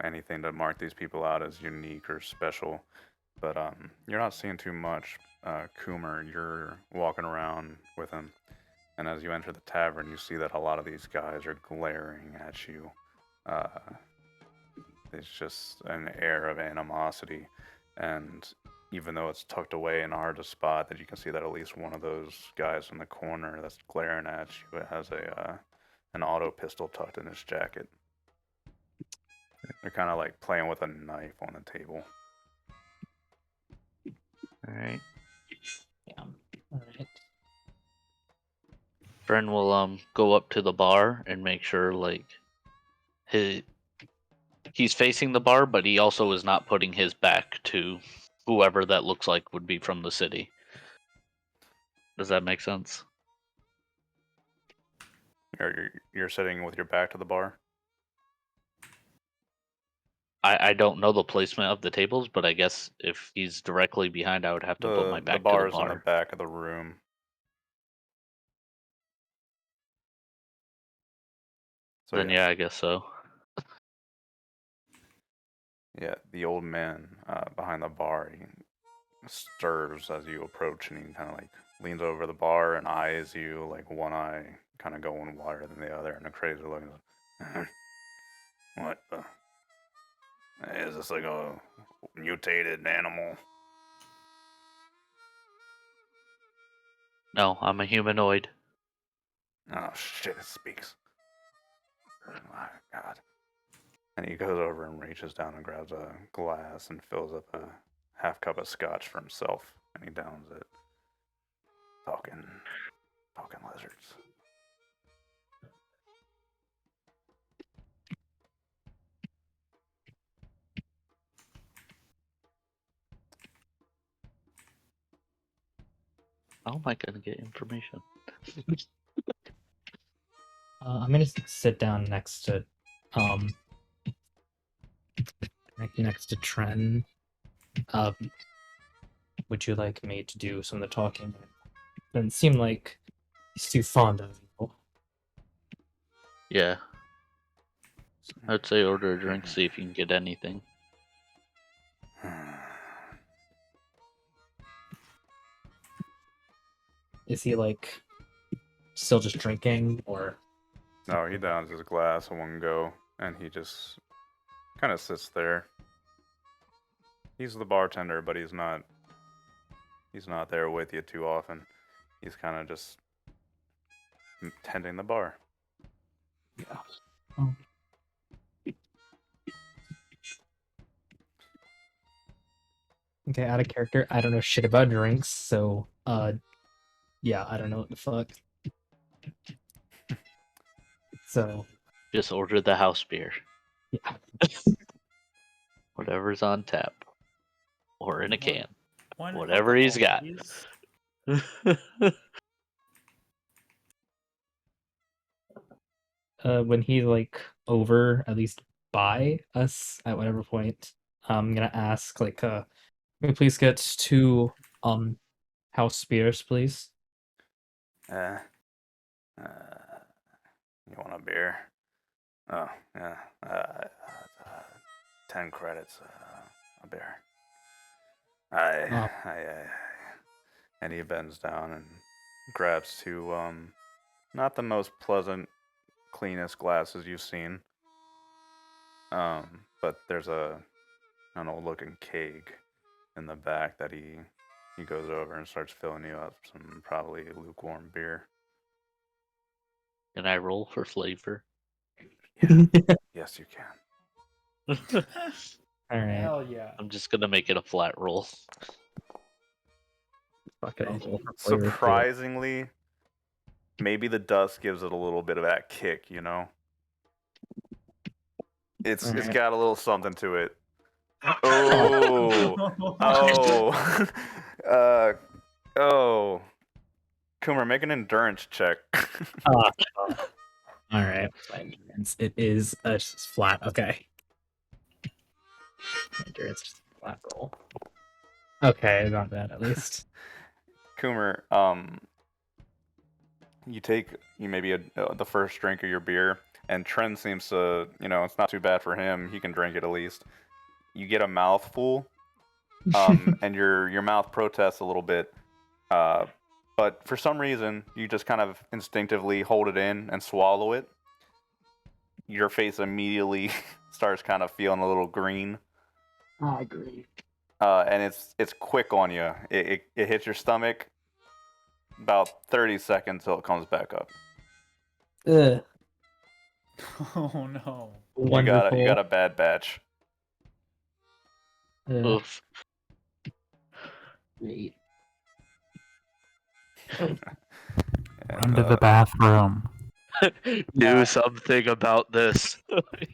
anything to mark these people out as unique or special. But you're not seeing too much. Coomer, you're walking around with him, and as you enter the tavern, you see that a lot of these guys are glaring at you. Uh, it's just an air of animosity, and even though it's tucked away and hard to spot, that you can see that at least one of those guys in the corner that's glaring at you has an auto pistol tucked in his jacket. They're kind of like playing with a knife on the table. All right. Yeah. All right. Bren will go up to the bar and make sure like he's facing the bar, but he also is not putting his back to whoever that looks like would be from the city. Does that make sense? You're sitting with your back to the bar? I don't know the placement of the tables, but I guess if he's directly behind, I would have to put my back The to bar the is in the bar. back of the room. So Then yeah, I guess so. Yeah, the old man behind the bar, he stirs as you approach, and he kind of like leans over the bar and eyes you, like one eye kind of going wider than the other, and a crazy look. What the? Is this like a mutated animal? No, I'm a humanoid. Oh shit! It speaks. Oh my god! And he goes over and reaches down and grabs a glass and fills up a half cup of scotch for himself, and he downs it. Talking lizards. How am I gonna get information? I'm gonna sit down next to, next to Tren. Would you like me to do some of the talking? Doesn't seem like he's too fond of you. Yeah. I'd say order a drink, see if you can get anything. Is he like still just drinking, or? No, he downs his glass in one go, and he just kind of sits there. He's the bartender, but he's not there with you too often. He's kind of just tending the bar. Yeah. Oh. Okay, out of character. I don't know shit about drinks, so yeah, I don't know what the fuck. So Just order the house beer. yeah. Whatever's on tap. Or in a can. One Whatever he's got. please. When he's like over, at least by us at whatever point, I'm gonna ask like, can we please get 2 house beers, please? You want a beer? Oh, yeah. 10 credits, a beer. And he bends down and grabs 2, not the most pleasant, cleanest glasses you've seen. But there's an old looking keg in the back that he goes over and starts filling you up some probably lukewarm beer. Can I roll for flavor? Yes, you can. All right. Hell yeah. I'm just gonna make it a flat roll. Fuck it, I'll roll for flavor, too. Surprisingly, maybe the dust gives it a little bit of that kick, It's Alright. got a little something to it. Oh. Oh. Coomer, make an endurance check. All right. My endurance. It is a flat. Okay. Endurance is a flat roll. Okay, not bad at least. Coomer, you take the first drink of your beer, and Trent seems to, it's not too bad for him. He can drink it at least. You get a mouthful, and your mouth protests a little bit, but for some reason you just kind of instinctively hold it in and swallow it. Your face immediately starts kind of feeling a little green. I agree. And it's quick on you. It hits your stomach. About 30 seconds till it comes back up. Ugh. Oh no. Wonderful. You got a bad batch. Oof. Great. Run to the bathroom. Do something about this.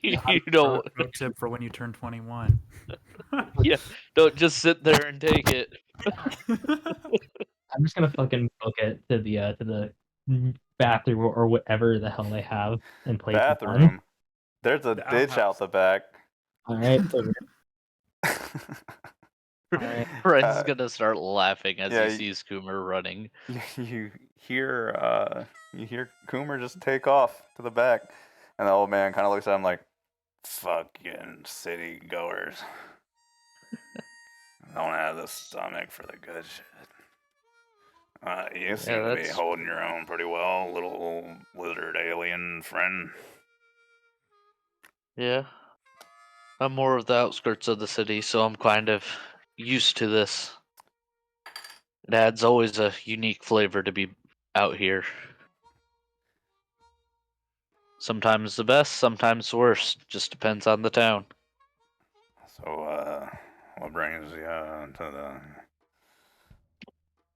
You know, Pro tip for when you turn 21. yeah. Don't just sit there and take it. I'm just gonna fucking book it to the bathroom or whatever the hell they have in place. Bathroom. There's a The ditch outhouse. out the back. All right. Alright. Ren's gonna start laughing as yeah, he sees Coomer running. you hear Coomer just take off to the back, and the old man kind of looks at him like, "Fucking city goers, don't have the stomach for the good shit." You seem to be that's- holding your own pretty well, little lizard alien friend. Yeah. I'm more of the outskirts of the city, so I'm kind of used to this. It adds always a unique flavor to be out here. Sometimes the best, sometimes the worst. Just depends on the town. So, what brings you to the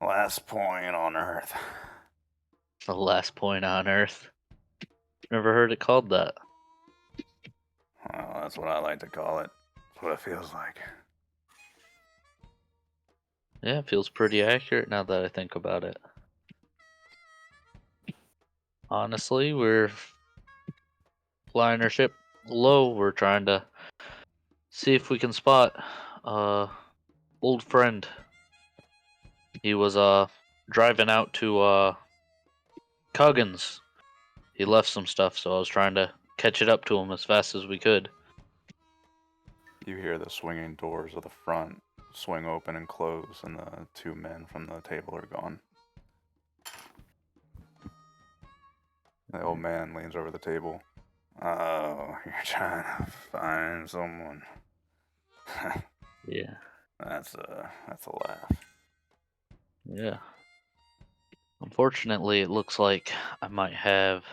last point on Earth? The last point on Earth. Never heard it called that. Well, that's what I like to call it. That's what it feels like. Yeah, it feels pretty accurate now that I think about it. Honestly, we're flying our ship low. We're trying to see if we can spot old friend. He was driving out to Coggins. He left some stuff, so I was trying to catch it up to him as fast as we could. You hear the swinging doors of the front swing open and close, and the two men from the table are gone. The old man leans over the table. Oh, you're trying to find someone. Yeah. That's a laugh. Yeah. Unfortunately, it looks like I might have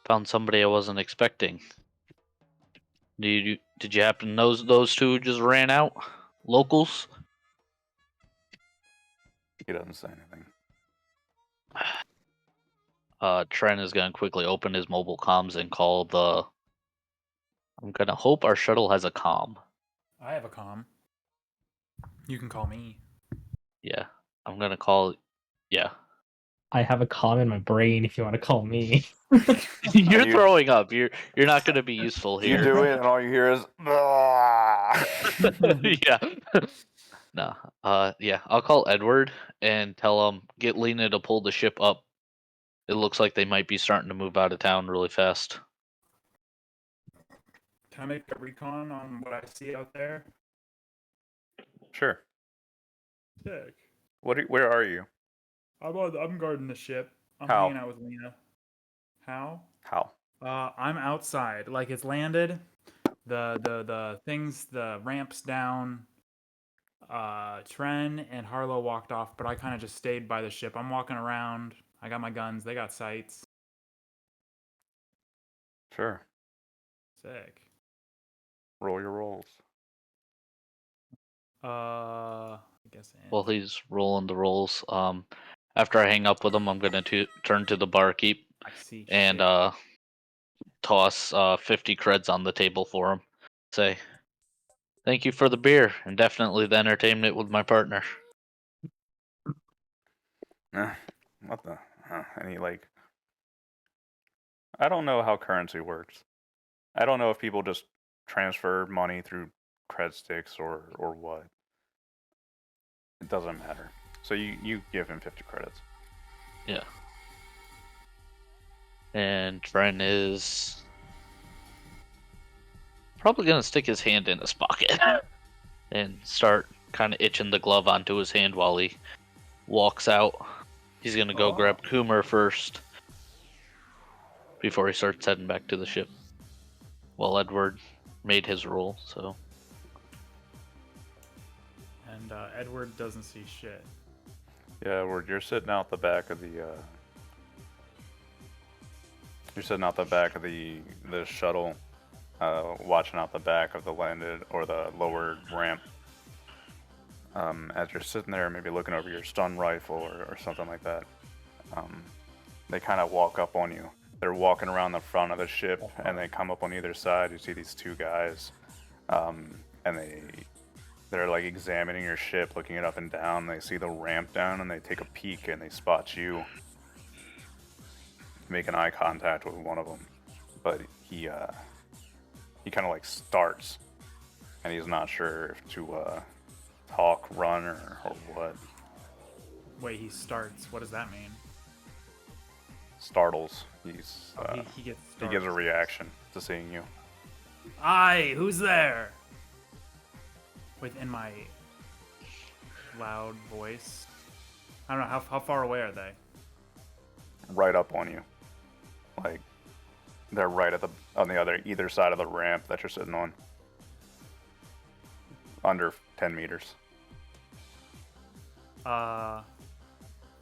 found somebody I wasn't expecting. Did you happen to know those two just ran out? Locals? He doesn't say anything. Trent is gonna quickly open his mobile comms and call the. I'm gonna hope our shuttle has a comm. I have a comm. You can call me. Yeah, I'm gonna call. Yeah, I have a comm in my brain if you want to call me. you're You- throwing up. You're not gonna be useful You here. do it, and all you hear is. Yeah. No. Yeah. I'll call Edward and tell him get Lena to pull the ship up. It looks like they might be starting to move out of town really fast. Can I make a recon on what I see out there? Sure. Sick. Where are you? I'm guarding the ship. I'm How? hanging out with Lena. How? How? I'm outside. Like it's landed. The things, the ramps down. Tren and Harlow walked off, but I kind of just stayed by the ship. I'm walking around. I got my guns. They got sights. Sure. Sick. Roll your rolls. I guess. While he's rolling the rolls, after I hang up with him, I'm gonna turn to the barkeep I see. and shit. toss 50 creds on the table for him. Say, thank you for the beer and definitely the entertainment with my partner. What the? And he I don't know how currency works. I don't know if people just transfer money through cred sticks or what. It doesn't matter. So you give him 50 credits. Yeah. And Dren is probably gonna stick his hand in his pocket and start kind of itching the glove onto his hand while he walks out. He's gonna go grab Coomer first before he starts heading back to the ship. Well, Edward made his roll, so. And Edward doesn't see shit. Yeah, you're sitting out the back of the. You're sitting out the back of the shuttle, watching out the back of the landed or the lowered ramp. As you're sitting there, maybe looking over your stun rifle or something like that, they kind of walk up on you. They're walking around the front of the ship, and they come up on either side. You see these two guys, and they're like examining your ship, looking it up and down. They see the ramp down, and they take a peek, and they spot you. Make an eye contact with one of them, but he kind of like starts, and he's not sure if to talk, run, or what. Wait, he starts. What does that mean? Startles. He gets He startled. gives a reaction to seeing you. Aye, who's there? Within my loud voice. I don't know, how far away are they? Right up on you. Like they're right on the either side of the ramp that you're sitting on. Under 10 meters.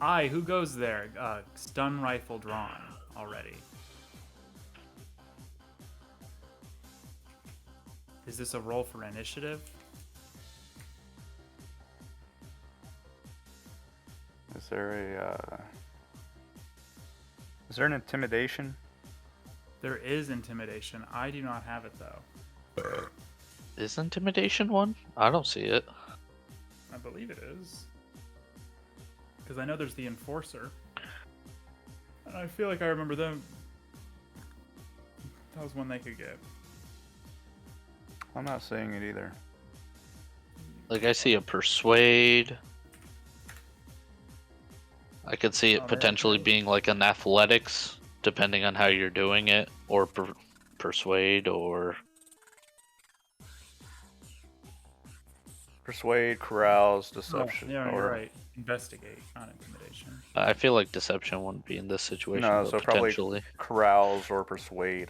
Aye, who goes there? Stun rifle drawn already. Is this a roll for initiative? Is there an intimidation? There is intimidation. I do not have it though. Is intimidation one? I don't see it. I believe it is. Because I know there's the enforcer. And I feel like I remember them. That was one they could get. I'm not seeing it either. Like, I see a persuade. I could see it potentially being like an athletics, depending on how you're doing it, or persuade, or Persuade, carouse, deception. Yeah, you're right. Investigate, not intimidation. I feel like deception wouldn't be in this situation. No, but so potentially. probably carouse or persuade.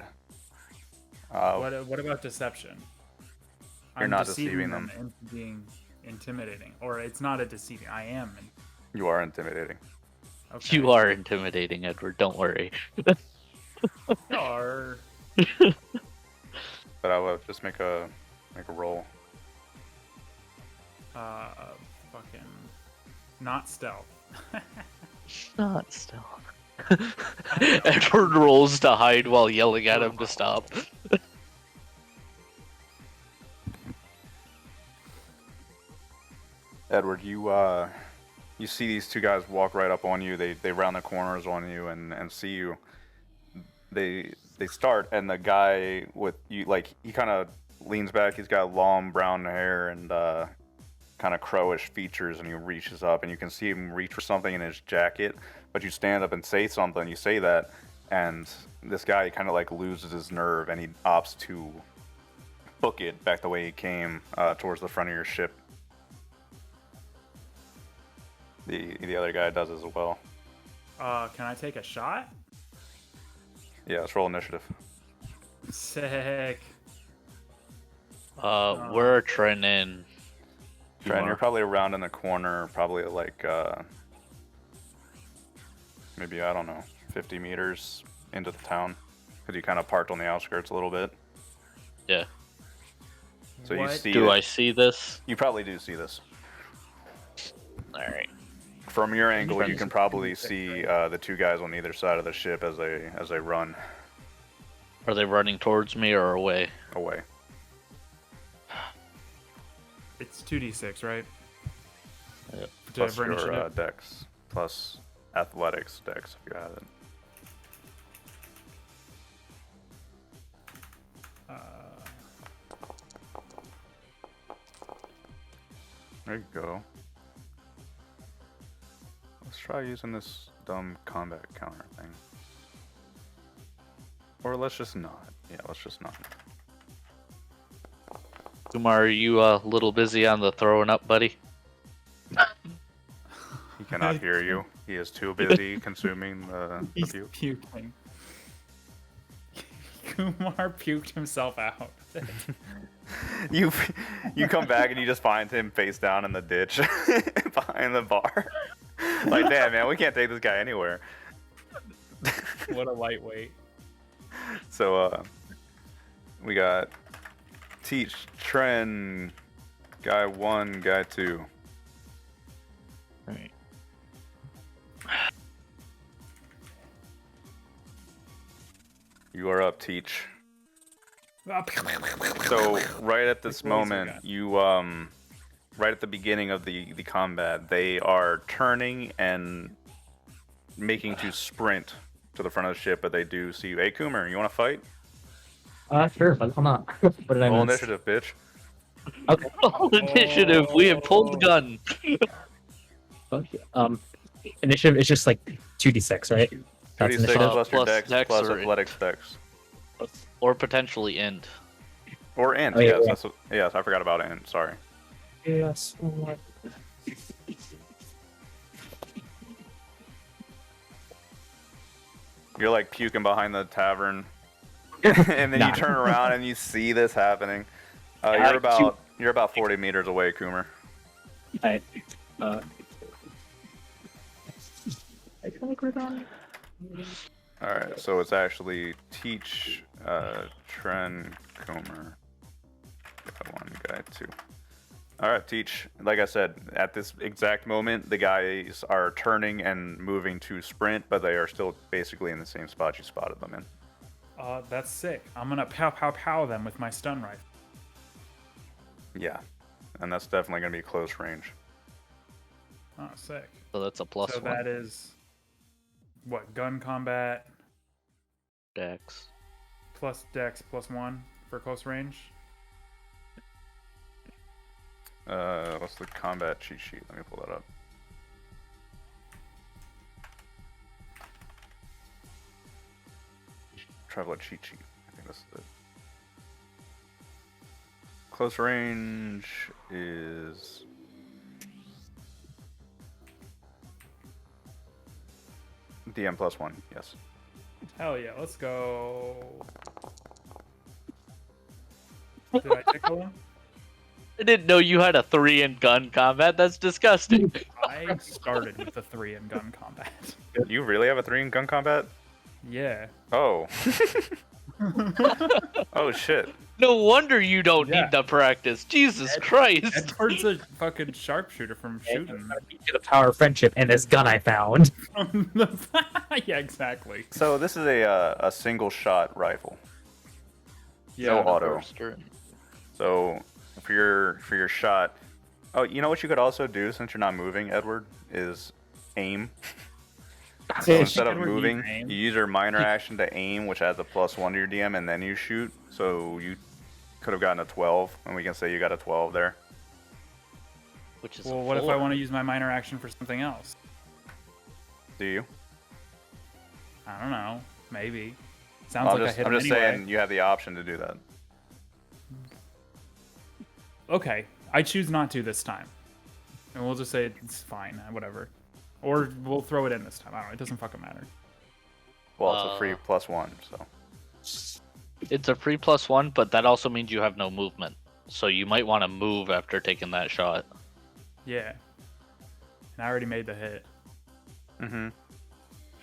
What about deception? You're I'm not deceiving deceiving them. into being intimidating, or it's not a deceiving. I am. You are intimidating. Okay. You are intimidating, Edward. Don't worry. You are. But I will just make a roll. Fucking not stealth. Not still. Edward rolls to hide while yelling at him to stop. Edward, you see these two guys walk right up on you. They round the corners on you and see you. They start, and the guy with you, like, he kind of leans back. He's got long brown hair and kind of crowish features, and he reaches up, and you can see him reach for something in his jacket. But you stand up and say something. You say that, and this guy kind of like loses his nerve, and he opts to book it back the way he came towards the front of your ship. The other guy does as well. Can I take a shot? Yeah, let's roll initiative. Sick. We're trending. Trent, you're probably around in the corner, probably like maybe, I don't know, 50 meters into the town, because you kind of parked on the outskirts a little bit. Yeah. So you see Do it. I see this? You probably do see this. Alright. From your angle, you can probably see the two guys on either side of the ship as they run Are they running towards me or away? away. It's 2d6, right? Yep. Plus For your initiative? dex, plus athletics dex if you have it. There you go. Let's try using this dumb combat counter thing. Or let's just not. Yeah, let's just not. Kumar, are you a little busy on the throwing up, buddy? He cannot hear you. He is too busy consuming the He's puke. puking. Kumar puked himself out. You come back and you just find him face down in the ditch behind the bar. Like, damn, man, we can't take this guy anywhere. What a lightweight. So, we got Teach, Tren, Guy 1, Guy 2. Alright. You are up, Teach. So, right at this moment, you, right at the beginning of the combat, they are turning and making to sprint to the front of the ship, but they do see you. Hey, Coomer, you want to fight? Sure, but I'm not. What did I Roll miss? initiative, bitch. Okay. Roll initiative. We have pulled the gun. Okay. Initiative is just like 2d6, right? That's 2d6 initiative. plus your Plus dex, dex plus or athletics dex. Or potentially end. Or int, Oh, yeah, yes. yeah. That's what, yes, I forgot about int, sorry. Yes. You're like puking behind the tavern, and then Nah. you turn around and you see this happening. You're about 40 meters away, Coomer. Alright. I feel like we're done. Alright, so it's actually Teach, Tren, Coomer. Guy 1, Guy 2. Alright, Teach. Like I said, at this exact moment, the guys are turning and moving to sprint, but they are still basically in the same spot you spotted them in. That's sick. I'm gonna pow pow pow them with my stun rifle. Yeah, and that's definitely going to be close range. Oh, sick. So that's a plus So one. that is what, gun combat Dex. plus dex plus 1 for close range. What's the combat cheat sheet? Let me pull that up. Traveler cheat sheet. I think that's it. Close range is DM plus 1. Yes. Hell yeah, let's go. Did I tickle him? I didn't know you had a 3 in gun combat. That's disgusting. I started with a 3 in gun combat. You really have a 3 in gun combat? Yeah. Oh. Oh shit. No wonder you don't Yeah. need the practice. Jesus Christ. Edward's a fucking sharpshooter from shooting. The power of friendship and this gun I found. Yeah, exactly. So this is a single shot rifle. Yeah. No auto. Burster. So for your shot, oh, you know what you could also do since you're not moving, Edward, is aim. So instead of Edward, you moving, aim? you use your minor action to aim, which adds a +1 to your DM, and then you shoot. So you could have gotten a 12, and we can say you got a 12 there. Which is Well, a what if I 4. want to use my minor action for something else? Do you? I don't know. Maybe. Sounds like I hit I'm him just anyway. saying you have the option to do that. Okay, I choose not to this time. And we'll just say it's fine, whatever. Or we'll throw it in this time. I don't know. It doesn't fucking matter. Well, it's a free +1, so. It's a free +1, but that also means you have no movement. So you might want to move after taking that shot. Yeah. And I already made the hit. Mm-hmm.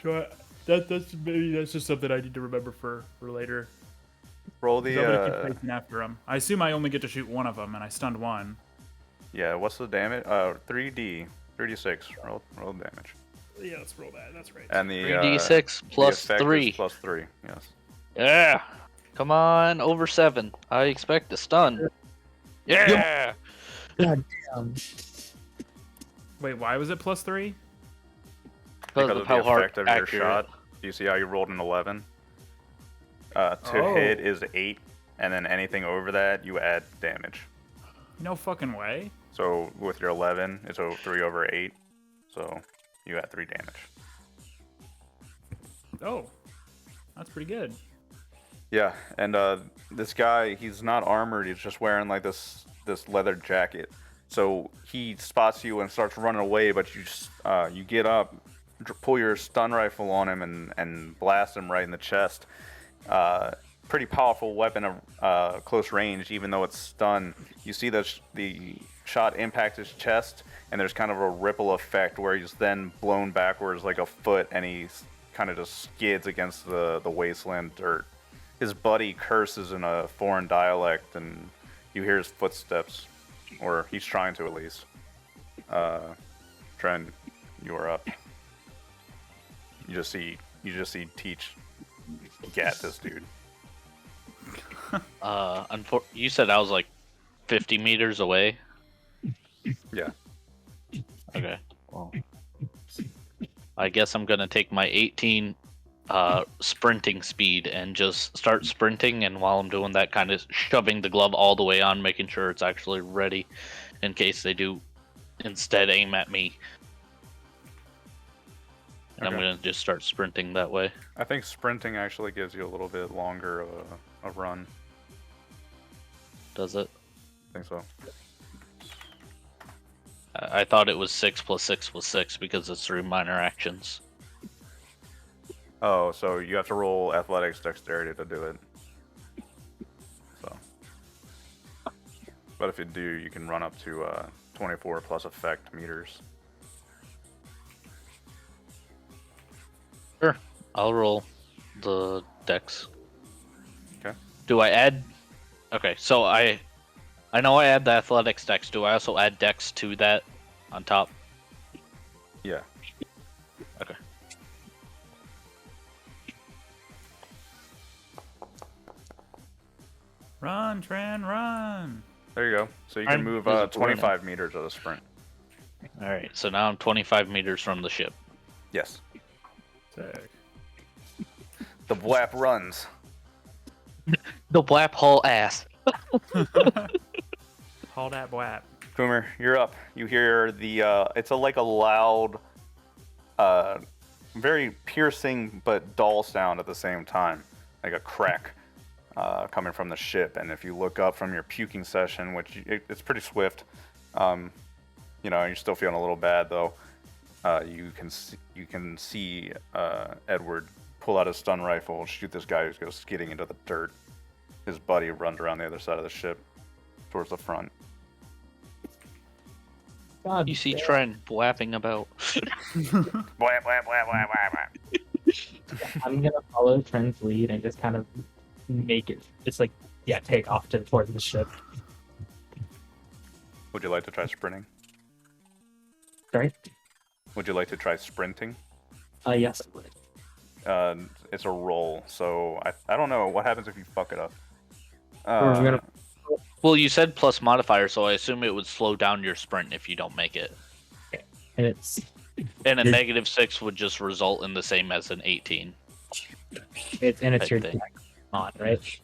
So that's just something I need to remember for later. Roll I'm gonna keep the, chasing after him. I assume I only get to shoot one of them, and I stunned one. yeah, what's the damage? 3d6. Roll damage. Yeah, let's roll that. That's right. And the 3d6 plus the effect is 3. +3, yes. Yeah. Come on, over 7. I expect a stun. Yeah. God damn. Wait, why was it +3? Because of of how the hard effect of your accurate. shot. Do you see how you rolled an 11? To Oh. hit is 8, and then anything over that, you add damage. No fucking way. So with your 11, it's a 3 over 8. So you got 3 damage. Oh, that's pretty good. Yeah, and this guy, he's not armored. He's just wearing like this leather jacket. So he spots you and starts running away, but you get up, pull your stun rifle on him, and blast him right in the chest. Pretty powerful weapon of close range, even though it's stun. You see the shot impact his chest, and there's kind of a ripple effect where he's then blown backwards like a foot, and he kind of just skids against the wasteland dirt. His buddy curses in a foreign dialect, and you hear his footsteps, or he's trying to at least. Trent, you are up. You just see Teach get this dude. You said I was like 50 meters away. Yeah. Okay. Well, I guess I'm gonna take my 18 sprinting speed and just start sprinting, and while I'm doing that, kind of shoving the glove all the way on, making sure it's actually ready in case they do instead aim at me. And I'm gonna just start sprinting that way. I think sprinting actually gives you a little bit longer of a run. Does it? I think so. I thought it was 6 + 6 + 6 because it's 3 minor actions. Oh, so you have to roll athletics dexterity to do it. So, but if you do, you can run up to 24 plus effect meters. Sure, I'll roll the dex. Okay. Do I add? Okay, so I know I add the athletics dex. Do I also add dex to that on top? Yeah. Okay. Run, Tran, run! There you go. So you can I'm move just 25 meters at a sprint. All right, so now I'm 25 meters from the ship. Yes. Sick. The Blap runs. The blap hull ass. Haul that blap. Boomer, you're up. You hear it's like a loud, very piercing but dull sound at the same time, like a crack coming from the ship. And if you look up from your puking session, which it's pretty swift, you're still feeling a little bad though. You can see Edward pull out his stun rifle and shoot this guy who's goes skidding into the dirt. His buddy runs around the other side of the ship, towards the front. God, You see Trent blapping about. Blap, blap, blap, blap, blap, blap. I'm gonna follow Trent's lead and just kind of make it. It's like, yeah, take off towards the ship. Would you like to try sprinting? Sorry. Would you like to try sprinting? Yes. It's a roll, so I don't know what happens if you fuck it up. Or we're gonna- Well, you said plus modifier, so I assume it would slow down your sprint if you don't make it. And it's And a -6 would just result in the same as an 18. it's I your think. deck on, right?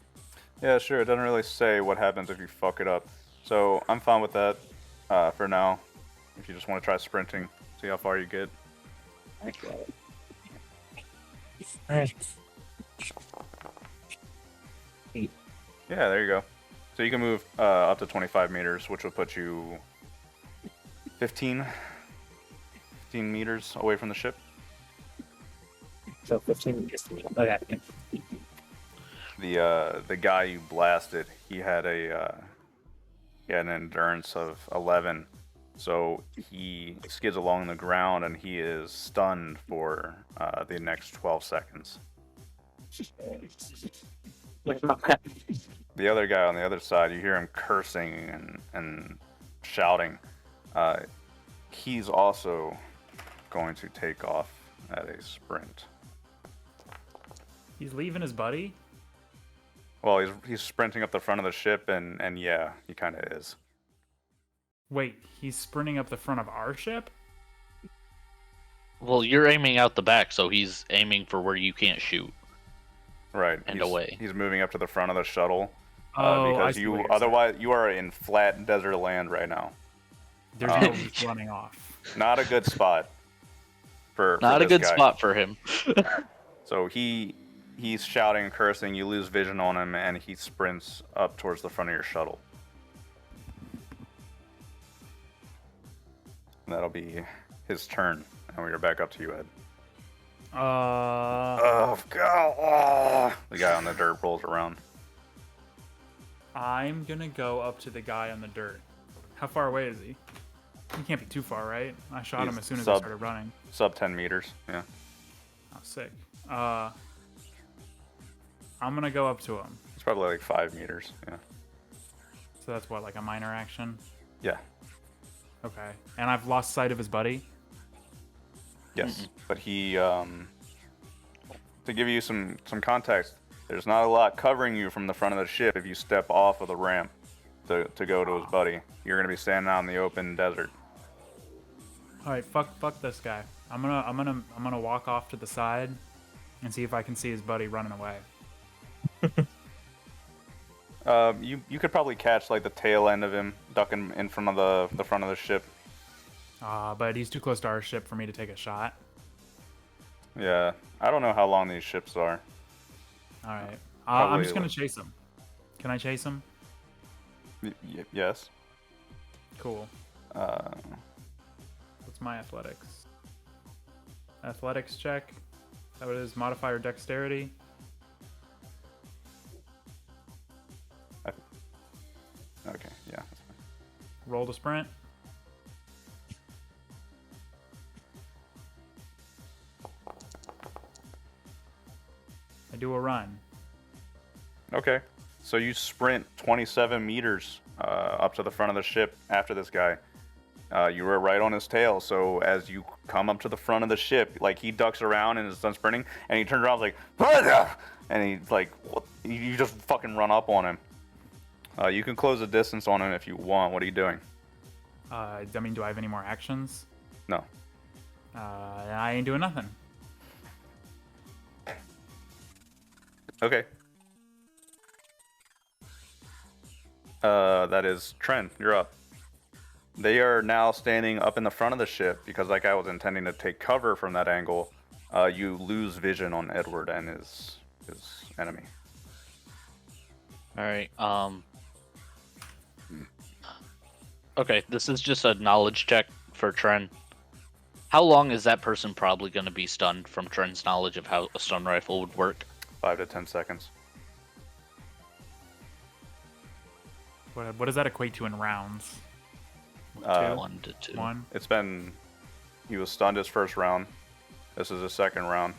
Yeah, sure. It doesn't really say what happens if you fuck it up, so I'm fine with that for now. If you just want to try sprinting, see how far you get. Alright. Yeah, there you go. So you can move up to 25 meters, which will put you 15 meters away from the ship. So 15 meters. Okay. The guy you blasted, he had an endurance of 11, so he skids along the ground and he is stunned for the next 12 seconds. The other guy on the other side, you hear him cursing and shouting. He's also going to take off at a sprint. He's leaving his buddy? Well, he's sprinting up the front of the ship, and yeah, he kind of is. Wait, he's sprinting up the front of our ship? Well, you're aiming out the back, so he's aiming for where you can't shoot. Right. And he's, away. He's moving up to the front of the shuttle. Oh, I Because see what you're otherwise you are in flat desert land right now. There's no just running off. Not a good spot for Not a this good guy. spot for him. So he's shouting and cursing. You lose vision on him, and he sprints up towards the front of your shuttle. And that'll be his turn, and we're back up to you, Ed. Oh God! Oh. The guy on the dirt rolls around. I'm gonna go up to the guy on the dirt. How far away is he? He can't be too far, right? I shot him He's as soon as I started running. Sub 10 meters. Yeah. Oh, sick. I'm gonna go up to him. It's probably like 5 meters. Yeah. So that's what, like a minor action? Yeah. Okay. And I've lost sight of his buddy? Yes. But he, to give you some context, there's not a lot covering you from the front of the ship if you step off of the ramp to go to his buddy. You're gonna be standing out in the open desert. All right, fuck this guy. I'm gonna walk off to the side and see if I can see his buddy running away. You could probably catch like the tail end of him ducking in front of the front of the ship. But he's too close to our ship for me to take a shot. Yeah, I don't know how long these ships are. All right, I'm Probably just gonna like- chase him. Can I chase him? Yes. Cool. What's my athletics? Athletics check. That what it is. Modifier dexterity. Okay. Yeah. That's fine. Roll to sprint. I do a run. Okay. So you sprint 27 meters up to the front of the ship after this guy. You were right on his tail, so as you come up to the front of the ship, like he ducks around and is done sprinting, and he turns around like, "Brother!" And he's like, what? You just fucking run up on him. You can close the distance on him if you want. What are you doing? I mean, do I have any more actions? No. I ain't doing nothing. Okay. That is Tren. You're up. They are now standing up in the front of the ship because, like I was intending to take cover from that angle, you lose vision on Edward and his enemy. All right. Okay, this is just a knowledge check for Tren. How long is that person probably going to be stunned from Tren's knowledge of how a stun rifle would work? 5 to 10 seconds. What does that equate to in rounds? 1 to 2. 1. He was stunned his first round. This is his second round.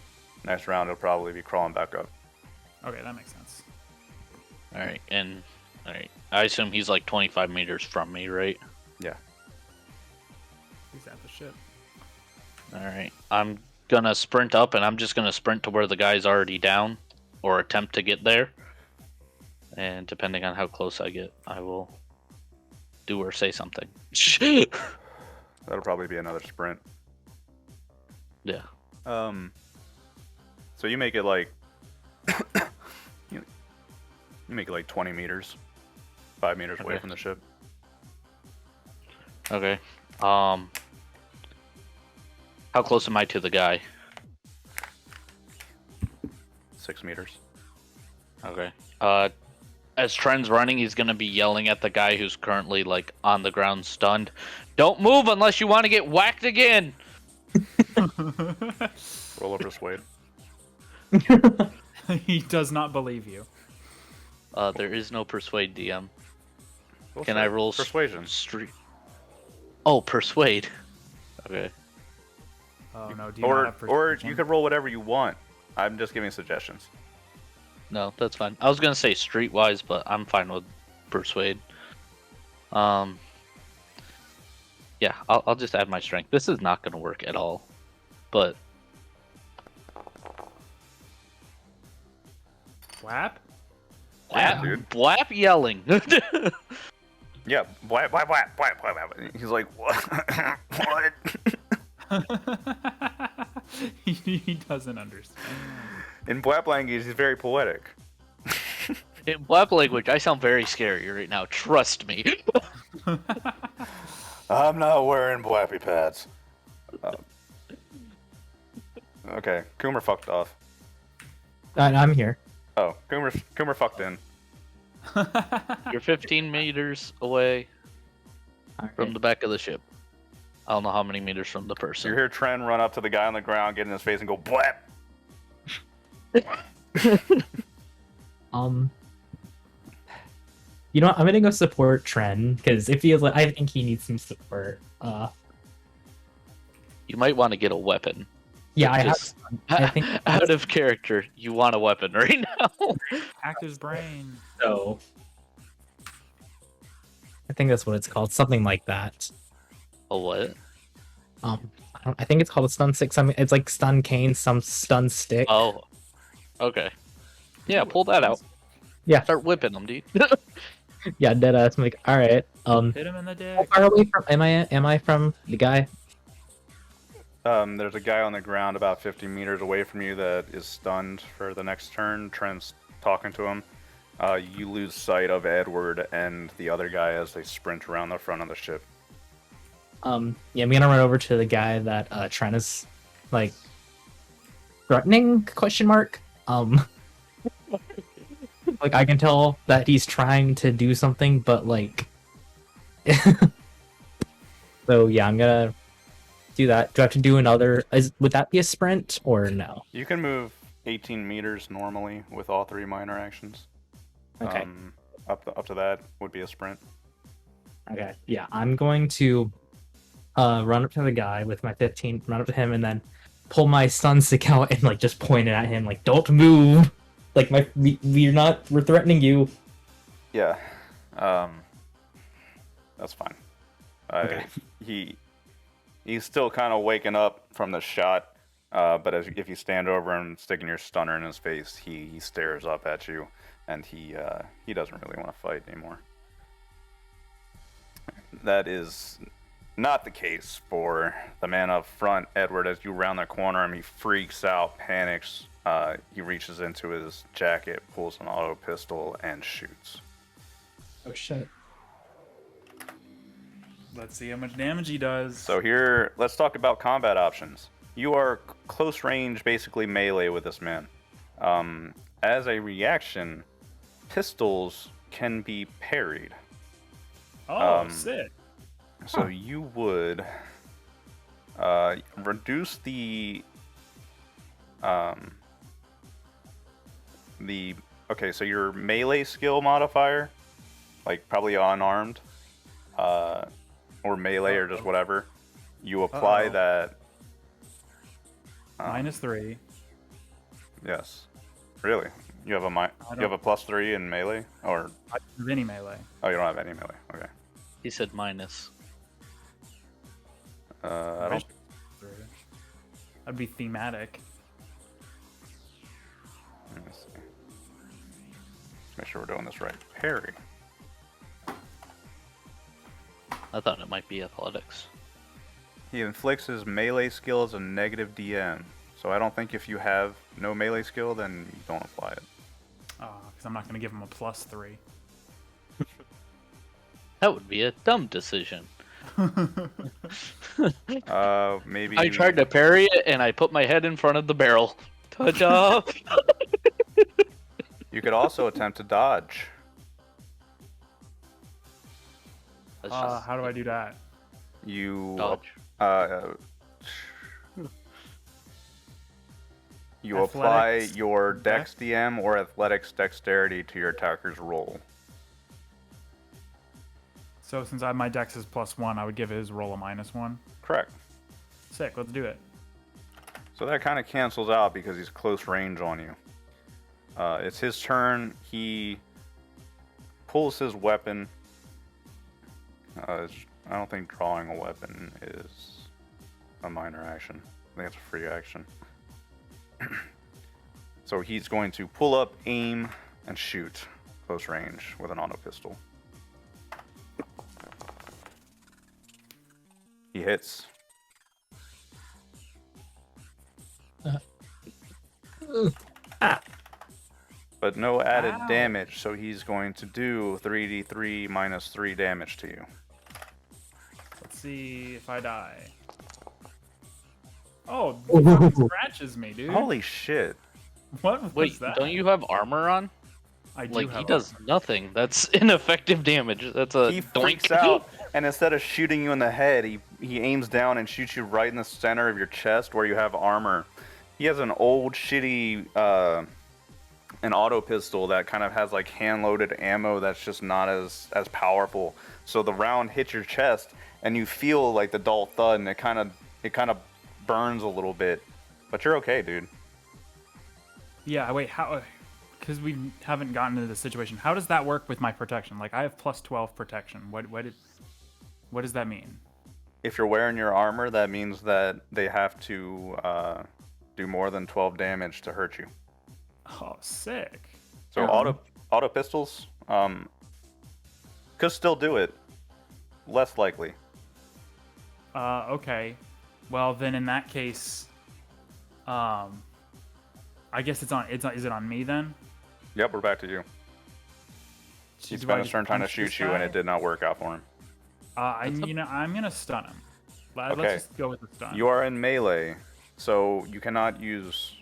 Next round, he'll probably be crawling back up. Okay, that makes sense. All right, I assume he's like 25 meters from me, right? Yeah. He's at the ship. All right, I'm gonna sprint up, and I'm just gonna sprint to where the guy's already down, or attempt to get there. And depending on how close I get, I will do or say something. That'll probably be another sprint. Yeah. So you make it like you make it like 20 meters, 5 meters away Okay. from the ship. Okay. How close am I to the guy? 6 meters. Okay. As Tren's running, he's gonna be yelling at the guy who's currently like on the ground, stunned. Don't move unless you want to get whacked again. Roll a persuade. He does not believe you. There is no persuade, DM. Roll Can I roll persuasion? Oh, persuade. Okay. Oh no, do you not have Or persuasion? you could roll whatever you want. I'm just giving suggestions. No, that's fine. I was gonna say streetwise, but I'm fine with persuade. Yeah, I'll just add my strength. This is not gonna work at all, but Whap? Yeah, dude. Blap yelling. Yeah, whap, whap, whap, whap, whap, whap. He's like, what? What? He doesn't understand. In Blap language, he's very poetic. In blap language, I sound very scary right now. Trust me. I'm not wearing Blappy pads. Okay, Coomer fucked off. I'm here. Oh, Coomer fucked in. You're 15 meters away All from right. the back of the ship. I don't know how many meters from the So person. you hear Tren run up to the guy on the ground, get in his face, and go blap. You know what? I'm gonna go support Tren because it feels like I think he needs some support. You might want to get a weapon. Yeah, I have. Just I think out of character, you want a weapon right now. Hacked his brain. so. I think that's what it's called, something like that. A what? I think it's called a stun stick. Something. It's like stun cane, some stun stick. Oh, okay. Yeah, pull that out. Yeah. Start whipping them, dude. Yeah, deadass. I'm like, all right. Hit him in the How dick. far away from am I from the guy? There's a guy on the ground about 50 meters away from you that is stunned for the next turn. Tren's talking to him. You lose sight of Edward and the other guy as they sprint around the front of the ship. Yeah, I'm gonna run over to the guy that Tren is like threatening? Question mark. Like I can tell that he's trying to do something, but like. So yeah, I'm gonna do that. Do I have to do another? Would that be a sprint or no? You can move 18 meters normally with all 3 minor actions. Okay. Up to that would be a sprint. Okay. Yeah, I'm going to run up to the guy with my 15, run up to him, and then pull my stun stick out and like just point it at him, like don't move. Like we're threatening you. Yeah. That's fine. Okay. He's still kind of waking up from the shot, but if you stand over and sticking your stunner in his face, he stares up at you, and he doesn't really want to fight anymore. That is not the case for the man up front, Edward. As you round the corner him, he freaks out, panics. He reaches into his jacket, pulls an auto pistol, and shoots. Oh shit. Let's see how much damage he does. So here, let's talk about combat options. You are close range, basically melee with this man. As a reaction, pistols can be parried. Oh, sick. So you would reduce the okay, so your melee skill modifier, like probably unarmed, or melee or just whatever, you apply that. -3. Yes. Really? You have a +3 in melee, or I don't have any melee. oh, you don't have any melee. Okay. He said minus. I don't. That'd be thematic. Let me see. Let's make sure we're doing this right. Parry. I thought it might be athletics. He inflicts his melee skill as a negative DM. So I don't think if you have no melee skill, then you don't apply it. Because I'm not going to give him a +3. That would be a dumb decision. Maybe. I tried to parry it and I put my head in front of the barrel. Ta-da! You could also attempt to dodge. That's just How do I do that? You. dodge. You apply Athletics, your Dex Dex? DM or Athletics Dexterity to your attacker's roll. So since my dex is +1, I would give his roll a -1. Correct. Sick, let's do it. So that kind of cancels out because he's close range on you. It's his turn. He pulls his weapon. I don't think drawing a weapon is a minor action. I think it's a free action. So he's going to pull up, aim, and shoot close range with an auto pistol. He hits. But no added Ow. damage, so he's going to do 3d3 minus 3 damage to you. Let's Let's see if I die. Oh, he fucking scratches me, dude. Holy shit. What was Wait, that? don't you have armor on? I do Like, have he does armor. nothing. That's ineffective damage. That's a He doink. freaks out, and instead of shooting you in the head, he aims down and shoots you right in the center of your chest where you have armor. He has an old shitty an auto pistol that kind of has like hand-loaded ammo that's just not as powerful. So the round hits your chest, and you feel like the dull thud, and it kind of burns a little bit. But you're okay, dude. Yeah, wait, how? Because we haven't gotten into this situation. How does that work with my protection? Like, I have plus 12 protection. What does that mean? If you're wearing your armor, that means that they have to do more than 12 damage to hurt you. Oh, sick. So auto pistols could still do it. Less likely. Okay. Well, then in that case, I guess is it on me then? Yep, we're back to you. He Do spent I his just turn trying to punch shoot this you, and guy? it did not work out for him. I'm gonna stun him. Okay. Let's just go with the stun. You are in melee, so you cannot use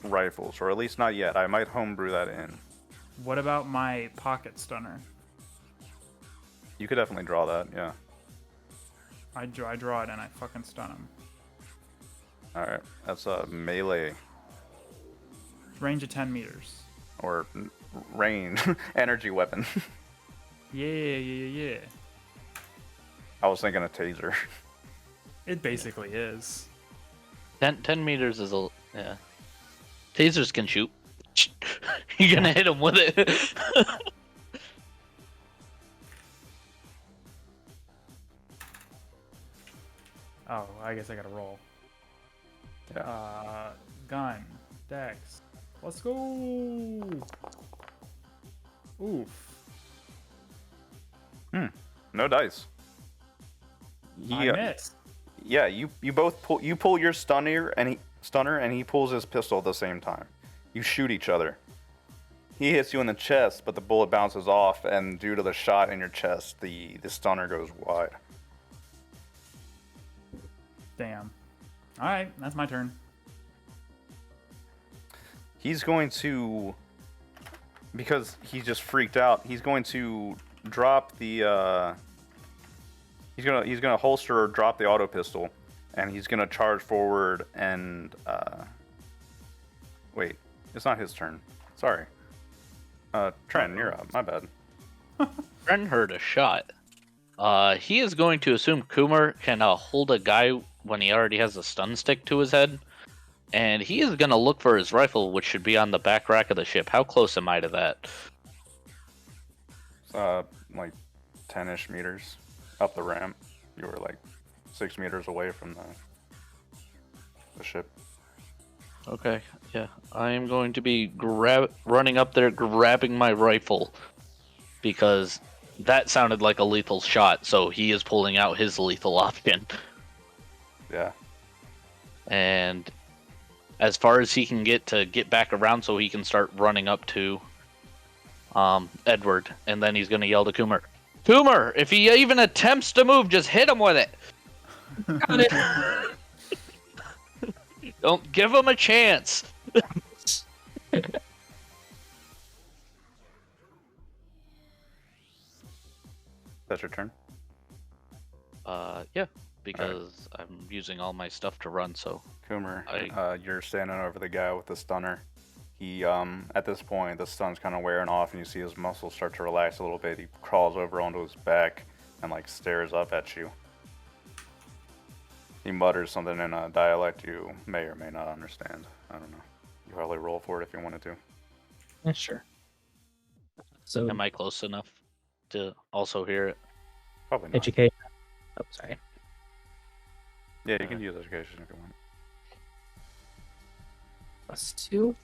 rifles, or at least not yet. I might homebrew that in. What about my pocket stunner? You could definitely draw that, yeah. I draw it and I fucking stun him. Alright, that's a melee, Range of 10 meters. or range, energy weapon. Yeah. I was thinking a taser. It basically is. 10 meters is a... Yeah. Tasers can shoot. You're gonna hit him with it. Oh, I guess I gotta roll. Yeah. Gun. Dex. Let's go! Oof. No dice. I missed. Yeah, you both pull your stunner and he pulls his pistol at the same time. You shoot each other. He hits you in the chest, but the bullet bounces off, and due to the shot in your chest, the stunner goes wide. Damn. Alright, that's my turn. He's going to, because he just freaked out, he's going to drop the he's gonna holster or drop the auto pistol, and he's gonna charge forward and wait, it's not his turn. Sorry. Trent, you're up. My bad. Ren heard a shot. He is going to assume Kumar can hold a guy when he already has a stun stick to his head. And he is going to look for his rifle, which should be on the back rack of the ship. How close am I to that? Like 10-ish meters up the ramp. You were like 6 meters away from the ship. Okay, yeah. I am going to be running up there, grabbing my rifle. Because that sounded like a lethal shot, so he is pulling out his lethal option. Yeah. And as far as he can get back around so he can start running up to Edward, and then he's going to yell to Kumar, Kumar, if he even attempts to move, just hit him with it. Got it. Don't give him a chance. That's your turn? Yeah, because I'm using all my stuff to run, so... Coomer, you're standing over the guy with the stunner. He, at this point, the stun's kind of wearing off, and you see his muscles start to relax a little bit. He crawls over onto his back and, like, stares up at you. He mutters something in a dialect you may or may not understand. I don't know. You probably roll for it if you wanted to. Yeah, sure. So Am I close enough to also hear it? Probably not. education. Oh, sorry. Yeah, you can use education if you want. +2.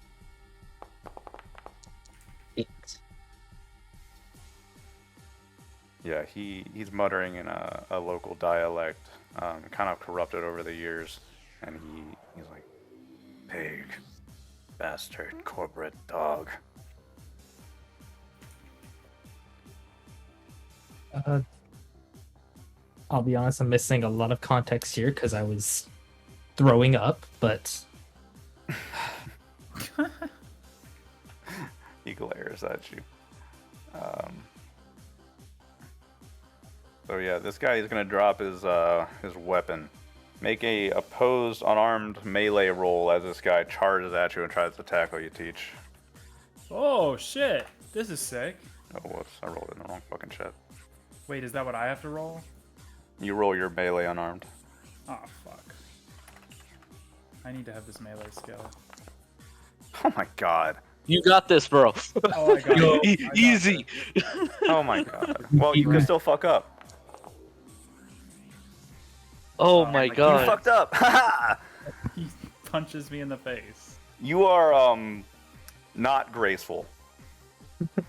8. Yeah, he's muttering in a local dialect, kind of corrupted over the years, and he's like, pig, bastard, corporate dog. I'll be honest, I'm missing a lot of context here because I was throwing up, but He glares at you. So yeah, this guy is gonna drop his weapon. Make a opposed unarmed melee roll as this guy charges at you and tries to tackle you, Teach. Oh shit! This is sick. Oh, whoops! I rolled in the wrong fucking chat. Wait, is that what I have to roll? You roll your melee unarmed. Oh fuck! I need to have this melee skill. Oh my god. You got this, bro. Oh, I got Yo, it. I got easy. this. Oh my god. Well, you can still fuck up. Oh my You god. fucked up. He punches me in the face. You are not graceful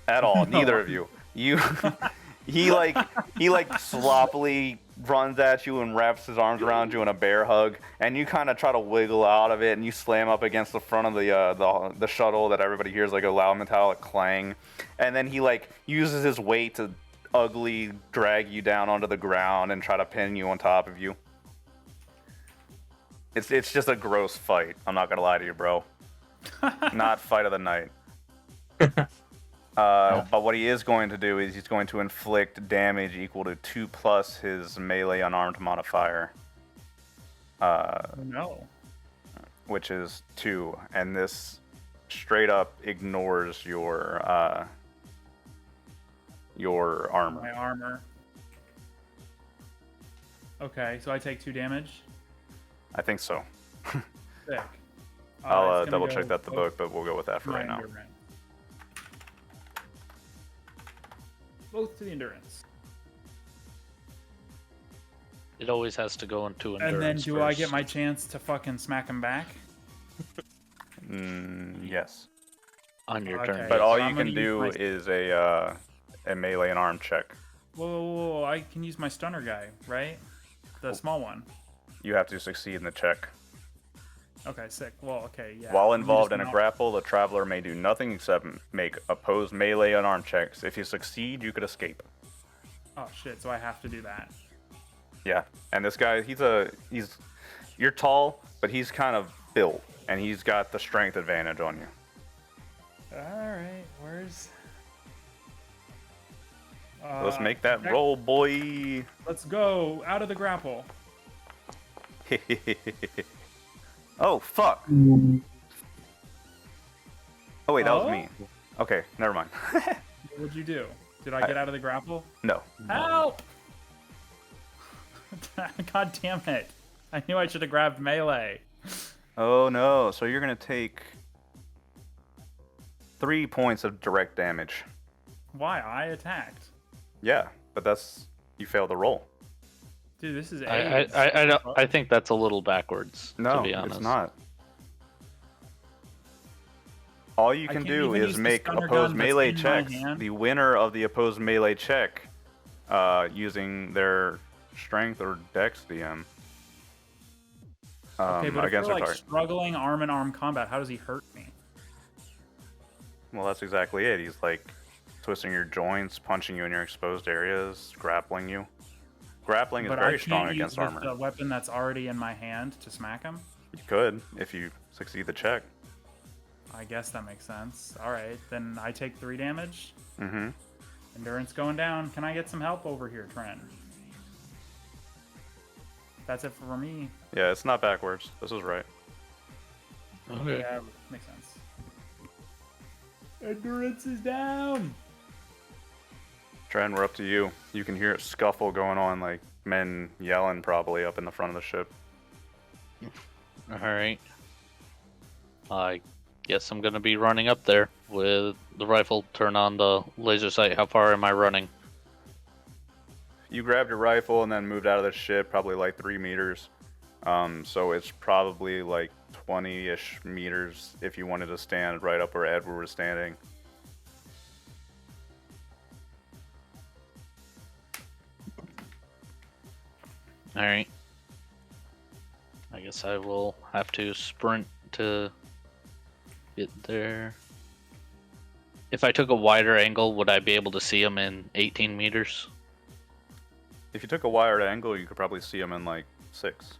at all. Neither of you. He like sloppily runs at you and wraps his arms around you in a bear hug, and you kind of try to wiggle out of it, and you slam up against the front of the shuttle that everybody hears like a loud metallic clang, and then he like uses his weight to ugly drag you down onto the ground and try to pin you on top of you. It's just a gross fight. I'm not gonna lie to you, bro. Not fight of the night. But what he is going to do is he's going to inflict damage equal to 2 plus his melee unarmed modifier. No. Which is 2, and this straight up ignores your armor. My armor. Okay, so I take 2 damage. I think so. Sick. I'll it's gonna double go check that the book, but we'll go with that for my right now. endurance. Both to the endurance. It always has to go into endurance. And then do I first. get my chance to fucking smack him back? Yes. on your Okay. turn? But so all I'm you gonna can use do my- is a melee and arm check. Whoa, I can use my stunner guy, right? The small one. You have to succeed in the check. Okay, sick. Well, okay, yeah. While Let me involved just in a not- grapple, the traveler may do nothing except make opposed melee and arm checks. If you succeed, you could escape. Oh shit! So I have to do that. Yeah, and this guy, you're tall, but he's kind of built, and he's got the strength advantage on you. All right, where's? Let's make that okay. roll, boy. Let's go out of the grapple. Oh, fuck. Oh, wait, that was Oh? me. Okay, never mind. What'd you do? Did I get out of the grapple? No. Help! God damn it! I knew I should have grabbed melee. Oh, no. So you're going to take 3 points of direct damage. Why? I attacked. Yeah, but you failed the roll. Dude, this is I AIDS. I think that's a little backwards. No, to be honest. it's not. All you I can can't do even is use the make stunner opposed gun that's melee in my checks. hand. The winner of the opposed melee check, using their strength or dex DM, Okay, but if against we're their like target. struggling arm-in-arm combat, how does he hurt me? Well, that's exactly it. He's like twisting your joints, punching you in your exposed areas, grappling you. Grappling is But very I strong can't against use armor. the weapon that's already in my hand to smack him. You could if you succeed the check. I guess that makes sense. All right, then I take 3 damage. Mm-hmm. Endurance going down. Can I get some help over here, Trent? That's it for me. Yeah, it's not backwards. This is right. Okay. Yeah, makes sense. Endurance is down. Tren, we're up to you. You can hear a scuffle going on, like men yelling probably up in the front of the ship. All right. I guess I'm gonna be running up there with the rifle. Turn on the laser sight. How far am I running? You grabbed your rifle and then moved out of the ship, probably like 3 meters. So it's probably like 20-ish meters if you wanted to stand right up where Edward was standing. All right. I guess I will have to sprint to get there. If I took a wider angle, would I be able to see him in 18 meters? If you took a wired angle, you could probably see him in like 6.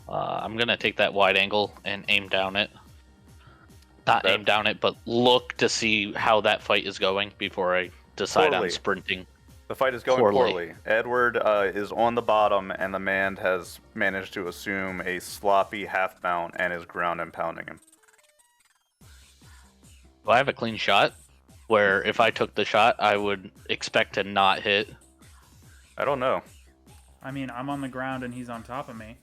I'm gonna take that wide angle and aim down it. Not That- aim down it, but look to see how that fight is going before I decide Poorly. on sprinting. The fight is going Poorly. poorly. Edward is on the bottom, and the man has managed to assume a sloppy half mount and is ground and pounding him. Do I have a clean shot? Where if I took the shot, I would expect to not hit. I don't know. I mean, I'm on the ground and he's on top of me.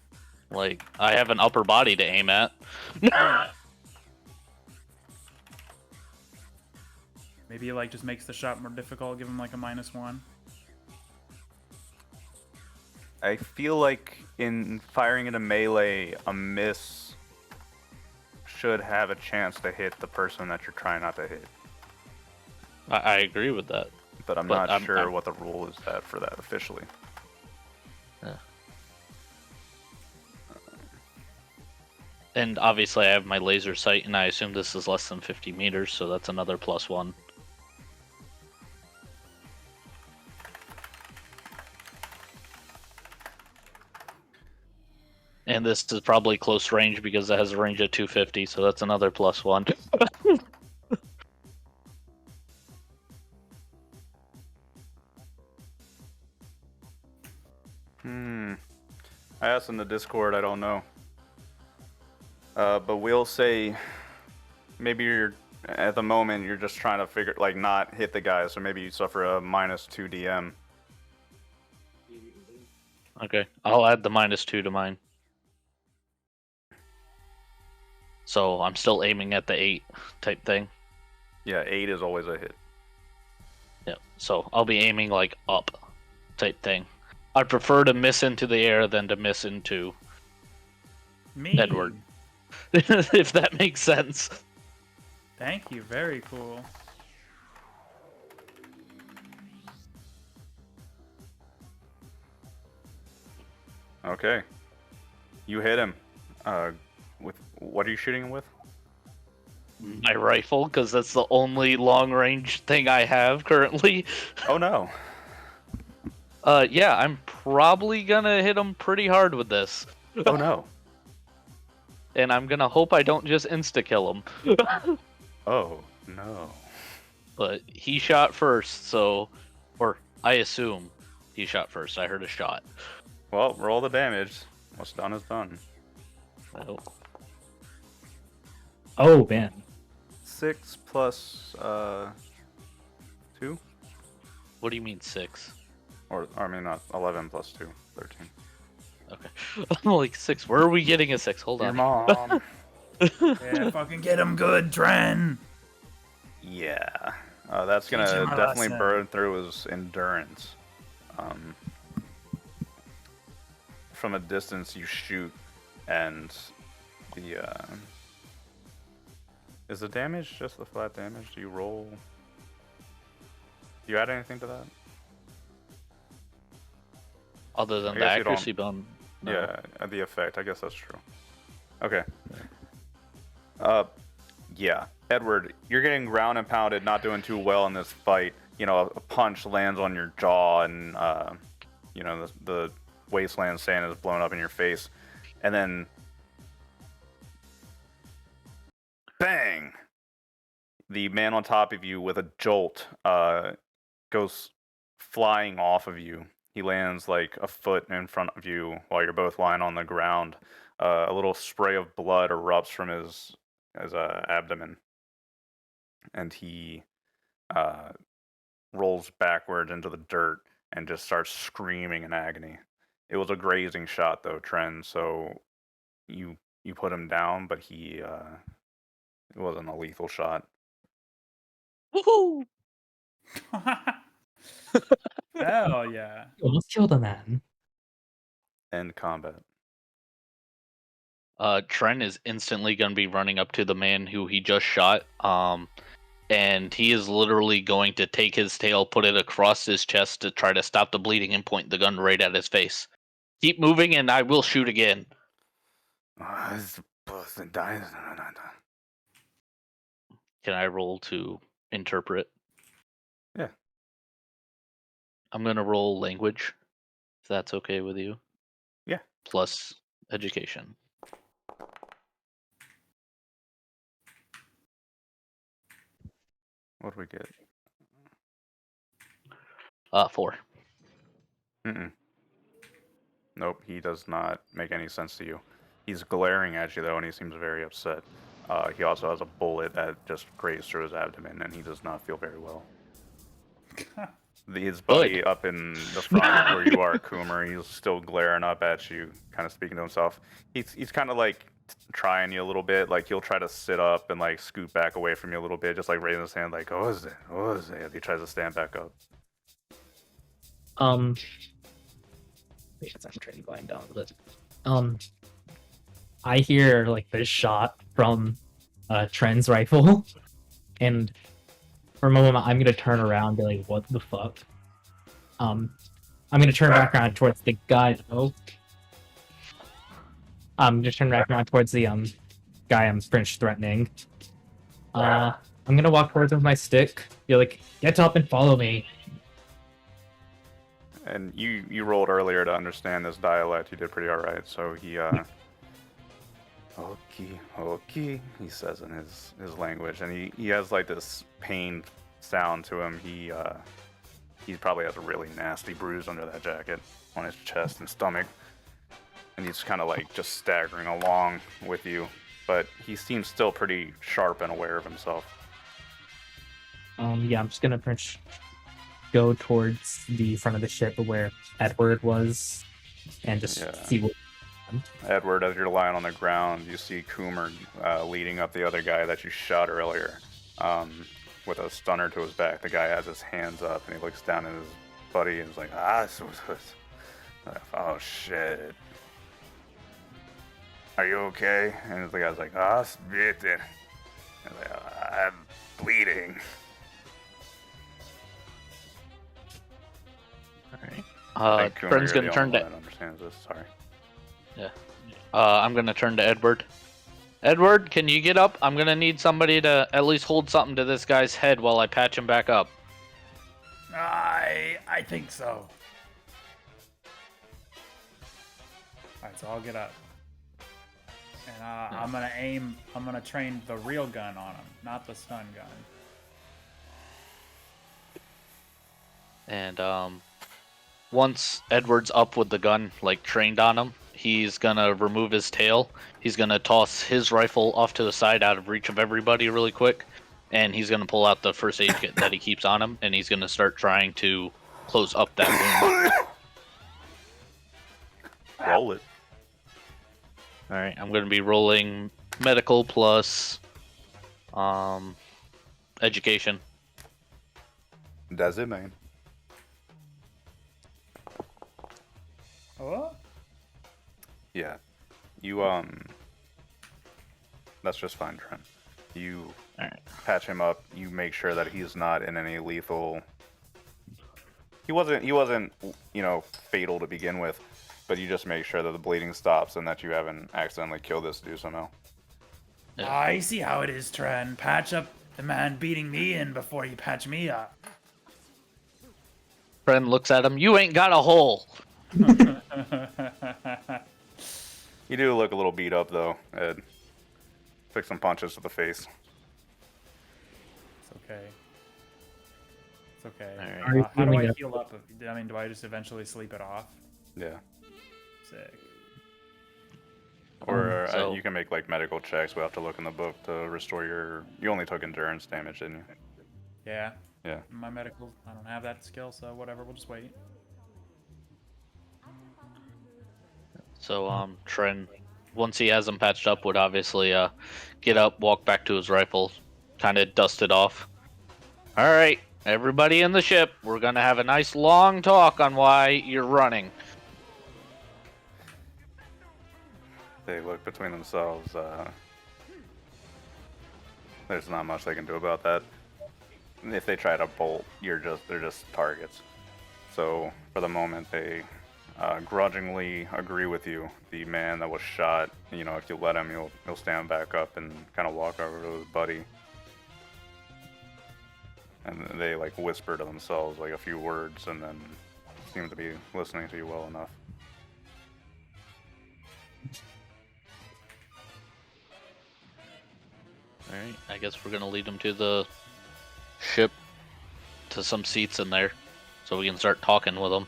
Like, I have an upper body to aim at. Maybe he like just makes the shot more difficult, give him like a -1. I feel like in firing in a melee, a miss should have a chance to hit the person that you're trying not to hit. I agree with that. But I'm But not sure what the rule is for that officially. Yeah. And obviously I have my laser sight, and I assume this is less than 50 meters, so that's another +1. And this is probably close range because it has a range of 250, so that's another +1. I asked in the Discord, I don't know. But we'll say maybe you're at the moment you're just trying to not hit the guy, so maybe you suffer a -2 DM. Okay, I'll add the -2 to mine. So I'm still aiming at the 8 type thing. Yeah, 8 is always a hit. Yeah, so I'll be aiming like up type thing. I'd prefer to miss into the air than to miss into Me. Edward. If that makes sense. Thank you. Very cool. Okay. You hit him. With what are you shooting him with? My rifle, because that's the only long range thing I have currently. Oh no. Yeah, I'm probably gonna hit him pretty hard with this. Oh no. And I'm gonna hope I don't just insta-kill him. Oh no. But he shot first, so... Or, I assume he shot first. I heard a shot. Well, roll the damage. What's done is done. Oh. Oh man. 6 plus 2? What do you mean 6? Or I mean not 11 plus 2, 13. Okay. I'm like, 6. Where are we getting a 6? Hold Your on. mom. Yeah, fucking get him good, Dren. Yeah. That's gonna Teach him a definitely lesson. burn through his endurance. From a distance you shoot, and the is the damage just the flat damage? Do you roll? Do you add anything to that? Other than I the guess you don't- accuracy bone. No. Yeah, the effect. I guess that's true. Okay. Yeah. Edward, you're getting ground and pounded, not doing too well in this fight. You know, a punch lands on your jaw, and you know the wasteland sand is blown up in your face, and then bang! The man on top of you with a jolt goes flying off of you. He lands like a foot in front of you while you're both lying on the ground. A little spray of blood erupts from his abdomen, and he rolls backwards into the dirt and just starts screaming in agony. It was a grazing shot though, Tren, so you put him down, but it wasn't a lethal shot. Woohoo! Hell yeah. You almost killed a man. End combat. Trent is instantly going to be running up to the man who he just shot. And he is literally going to take his tail, put it across his chest to try to stop the bleeding and point the gun right at his face. Keep moving and I will shoot again. Yeah. Can I roll to interpret? I'm gonna roll language, if that's okay with you. Yeah. Plus education. What do we get? 4. Mm-mm. Nope, he does not make any sense to you. He's glaring at you though, and he seems very upset. He also has a bullet that just grazed through his abdomen, and he does not feel very well. His buddy Good. up in the front where you are, Coomer, he's still glaring up at you, kind of speaking to himself. He's kind of like trying you a little bit. Like he'll try to sit up and like scoot back away from you a little bit, just like raising his hand, like, "Oh, is it? Oh, is it?" He tries to stand back up. Because I'm trying to blind down with it. I hear like this shot from Tren's rifle, and for a moment I'm gonna turn around and be like, "What the fuck?" I'm gonna turn back around towards the guy. Oh, I'm just turn back around towards the guy I'm French threatening. I'm gonna walk towards him with my stick. Be like, "Get up and follow me." And you rolled earlier to understand this dialect. You did pretty all right. So he okay, he says in his language, and he has like this pained sound to him. He probably has a really nasty bruise under that jacket on his chest and stomach, and he's kind of like just staggering along with you, but he seems still pretty sharp and aware of himself. Yeah, I'm just gonna go towards the front of the ship where Edward was, and just see what. Edward, as you're lying on the ground, you see Coomer leading up the other guy that you shot earlier, with a stunner to his back. The guy has his hands up, and he looks down at his buddy and is like, oh shit. Are you okay? And the guy's like, spit. I'm bleeding. Alright. Friend's gonna turn to. Understands this. Sorry. Yeah. I'm gonna turn to Edward. Edward, can you get up? I'm gonna need somebody to at least hold something to this guy's head while I patch him back up. I think so. Alright, so I'll get up. And I'm gonna train the real gun on him, not the stun gun. And once Edward's up with the gun, like trained on him, he's gonna remove his tail. He's gonna toss his rifle off to the side out of reach of everybody really quick. And he's gonna pull out the first aid kit that he keeps on him, and he's gonna start trying to close up that wound. Roll it. Alright, I'm gonna be rolling medical plus education. Does it, man? What? Yeah. You, that's just fine, Trent. You patch him up, you make sure that he's not in any lethal... He wasn't, fatal to begin with, but you just make sure that the bleeding stops and that you haven't accidentally killed this dude somehow. Yeah. I see how it is, Tren. Patch up the man beating me in before you patch me up. Friend looks at him, you ain't got a hole! You do look a little beat up, though, Ed. Took some punches to the face. It's okay. It's okay. Right. How do I heal up? Do I just eventually sleep it off? Yeah. Sick. Or So- you can make, like, medical checks. We'll have to look in the book to restore your... You only took endurance damage, didn't you? Yeah. Yeah. My medical, I don't have that skill, so whatever, we'll just wait. So, Tren, once he has him patched up, would obviously get up, walk back to his rifle, kind of dust it off. Alright, everybody in the ship, we're gonna have a nice long talk on why you're running. They look between themselves. There's not much they can do about that. If they try to bolt, they're just targets. So, for the moment, they grudgingly agree with you. The man that was shot, if you let him, he'll stand back up and kind of walk over to his buddy. and they like whisper to themselves like a few words, and then seem to be listening to you well enough. Alright, I guess we're gonna lead them to the ship, to some seats in there, so we can start talking with them.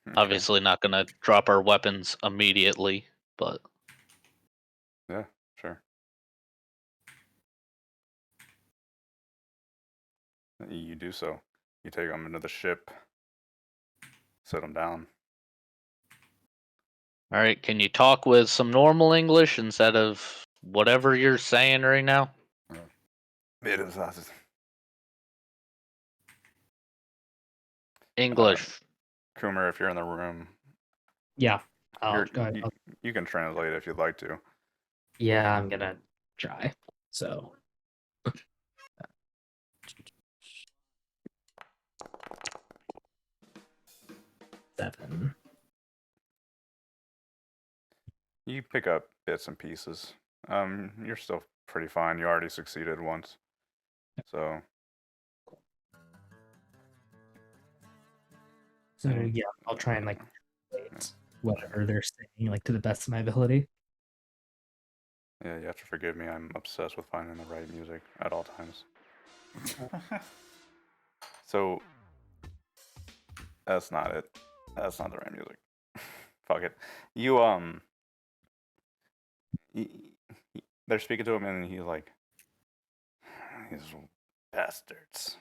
Okay. Obviously not gonna drop our weapons immediately, but Yeah, sure. You do so. You take them into the ship, sit them down. alright, can you talk with some normal English instead of whatever you're saying right now? English. Coomer, if you're in the room, Yeah. I'll you're, go ahead. you can translate if you'd like to. Yeah, I'm gonna try. So. Seven. You pick up bits and pieces. You're still pretty fine. You already succeeded once. So So yeah, I'll try and like translate whatever they're saying, like to the best of my ability. yeah, you have to forgive me. I'm obsessed with finding the right music at all times. So that's not it. That's not the right music. Fuck it. You they're speaking to him, and he's like, "These bastards,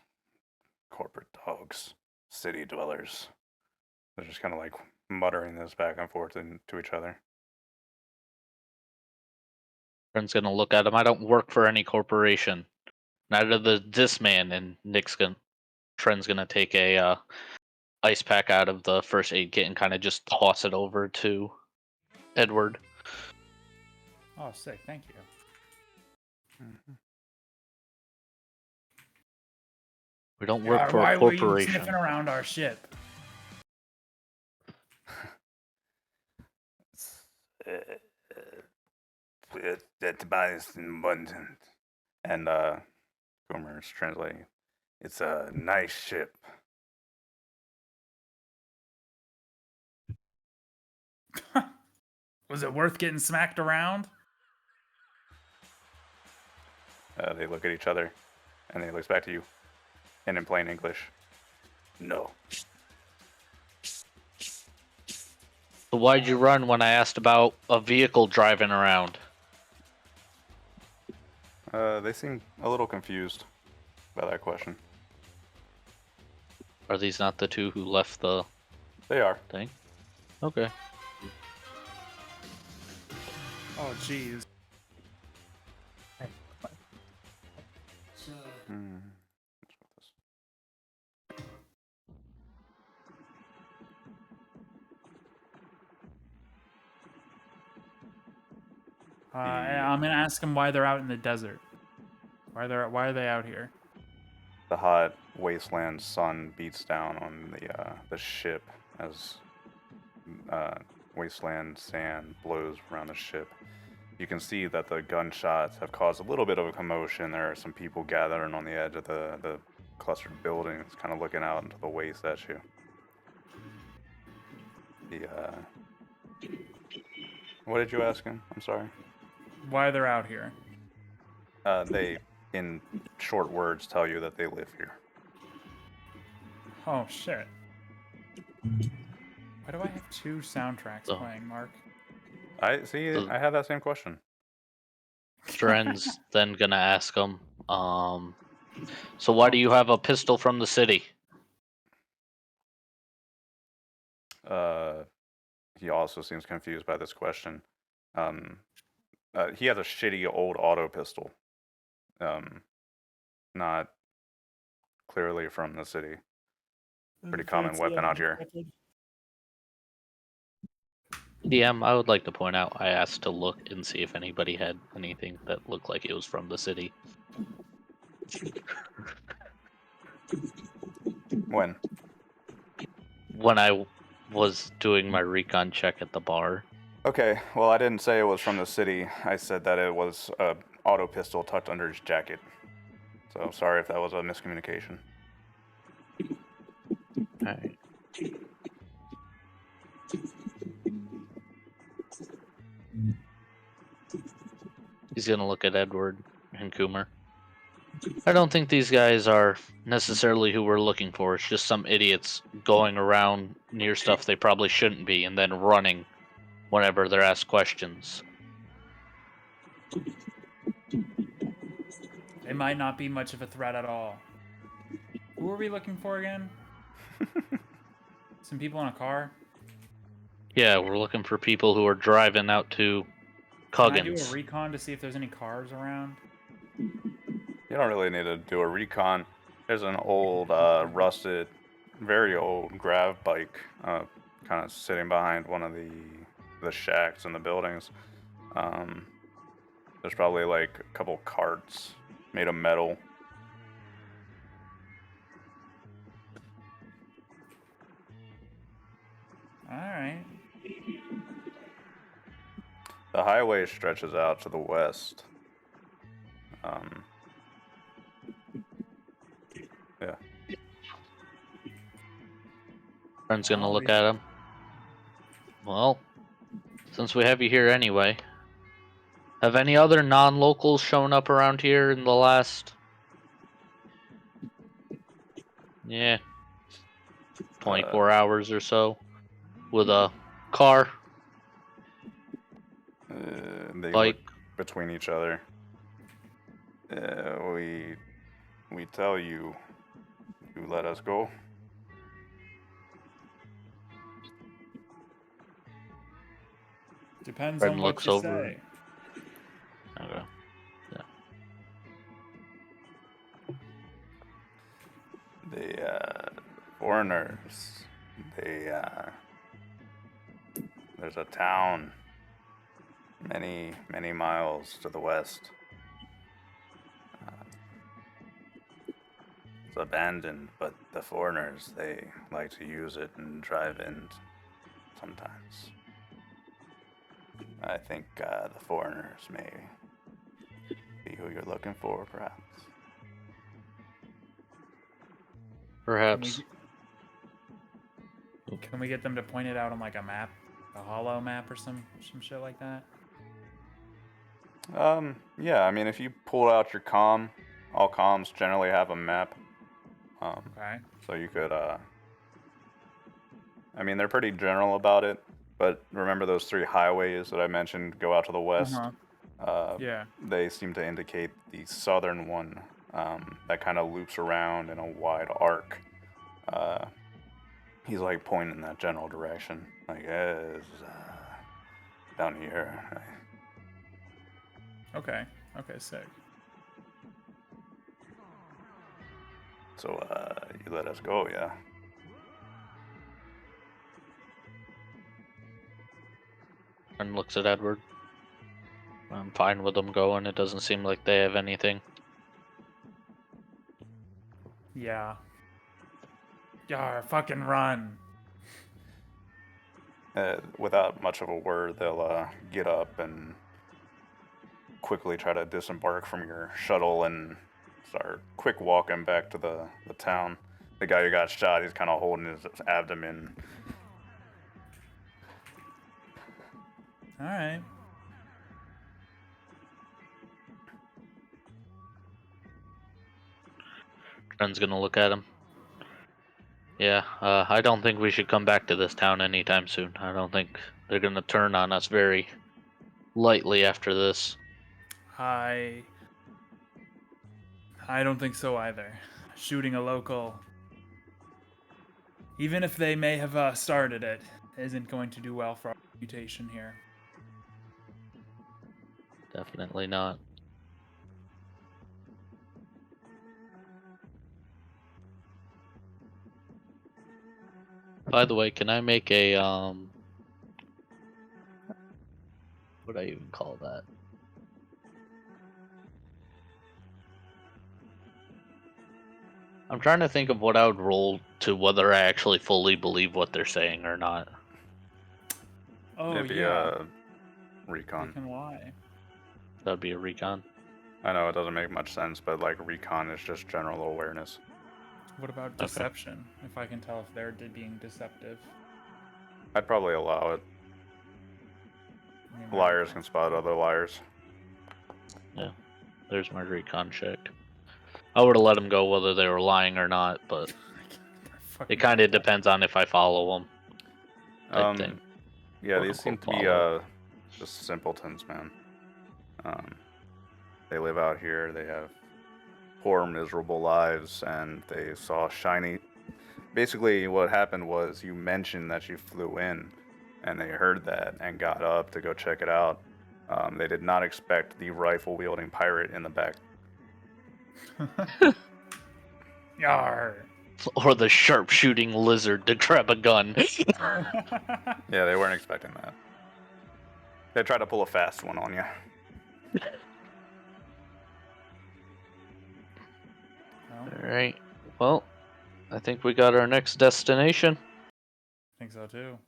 corporate dogs, city dwellers." They're just kind of like muttering this back and forth to each other. Friend's gonna look at him. I don't work for any corporation. Neither does this man. And Trent's gonna take a ice pack out of the first aid kit and kind of just toss it over to Edward. Oh, sick. Thank you. Mm-hmm. We don't work for why a were you corporation. sniffing around our ship? That bias in abundant. And Coomer is translating. It's a nice ship. Was it worth getting smacked around? They look at each other, and he looks back to you, and in plain English, no. So why'd you run when I asked about a vehicle driving around? They seem a little confused by that question. Are these not the two who left the They are. thing? Okay. Oh, jeez. Hmm. I'm gonna ask them why they're out in the desert. Why are they out here? The hot wasteland sun beats down on the ship as wasteland sand blows around the ship. You can see that the gunshots have caused a little bit of a commotion. There are some people gathering on the edge of the clustered buildings, kind of looking out into the waste at you. What did you ask him? I'm sorry. Why they're out here? They, in short words, tell you that they live here. Oh shit. Why do I have two soundtracks Oh. playing, Mark? I see. I had that same question. Dren's then gonna ask him, so why do you have a pistol from the city? He also seems confused by this question. He has a shitty old auto pistol. Not clearly from the city. Pretty common weapon out here. DM, I would like to point out I asked to look and see if anybody had anything that looked like it was from the city. When? When I was doing my recon check at the bar. Okay, well, I didn't say it was from the city. I said that it was a auto pistol tucked under his jacket. So sorry if that was a miscommunication. Alright. He's gonna look at Edward and Coomer. I don't think these guys are necessarily who we're looking for. It's just some idiots going around near stuff they probably shouldn't be and then running whenever they're asked questions. They might not be much of a threat at all. Who are we looking for again? Some people in a car? Yeah, we're looking for people who are driving out to Can I do a Coggins. recon to see if there's any cars around? You don't really need to do a recon. There's an old, rusted, very old grav bike, kind of sitting behind one of the shacks in the buildings. There's probably like a couple carts made of metal. Alright. The highway stretches out to the west. Yeah. Friend's gonna Well, look at him. Well, since we have you here anyway, have any other non-locals shown up around here in the last... 24 hours or so with a car, They bike? look between each other. We tell you, you let us go. Depends Friend on what looks you over. say. Okay. The foreigners, there's a town many miles to the west. It's abandoned, but the foreigners, they like to use it and drive in sometimes. I think the foreigners may be who you're looking for, perhaps. Perhaps. Can we get them to point it out on like a map? A hollow map or some shit like that? Yeah, I mean, if you pull out your comm, all comms generally have a map. Okay. So you could, I mean, they're pretty general about it, but remember those 3 highways that I mentioned go out to the west? Yeah. They seem to indicate the southern one, that kind of loops around in a wide arc. He's like pointing in that general direction, like, it's, down here. Okay. Okay, sick. So, you let us go, yeah? And looks at Edward. I'm fine with them going. It doesn't seem like they have anything. Yeah. Yar, fucking run. Without much of a word, they'll get up and quickly try to disembark from your shuttle and start quick walking back to the town. The guy who got shot, he's kind of holding his abdomen. Alright. Friend's gonna look at him. Yeah, I don't think we should come back to this town anytime soon. I don't think they're gonna turn on us very lightly after this. I don't think so either. Shooting a local, even if they may have started it, isn't going to do well for our reputation here. Definitely not. By the way, can I make a what would I even call that? I'm trying to think of what I would roll to whether I actually fully believe what they're saying or not. Oh, Maybe yeah. recon. You can lie. That'd be a recon. I know it doesn't make much sense, but like recon is just general awareness. What about Okay. deception? If I can tell if they're being deceptive. I'd probably allow it. I mean, my Liars recon- can spot other liars. Yeah. There's my recon check. I would have let them go whether they were lying or not, but Fucking it kind of hate that. depends on if I follow them. Type thing. Yeah, Quote, these seem unquote, to be follow. just simpletons, man. They live out here. They have poor, miserable lives, and they saw shiny. Basically, what happened was you mentioned that you flew in, and they heard that and got up to go check it out. They did not expect the rifle-wielding pirate in the back. Yar. Or the sharpshooting lizard to grab a gun. Yeah, they weren't expecting that. They tried to pull a fast one on you. No, Alright. Well, I think we got our next destination. I think so too.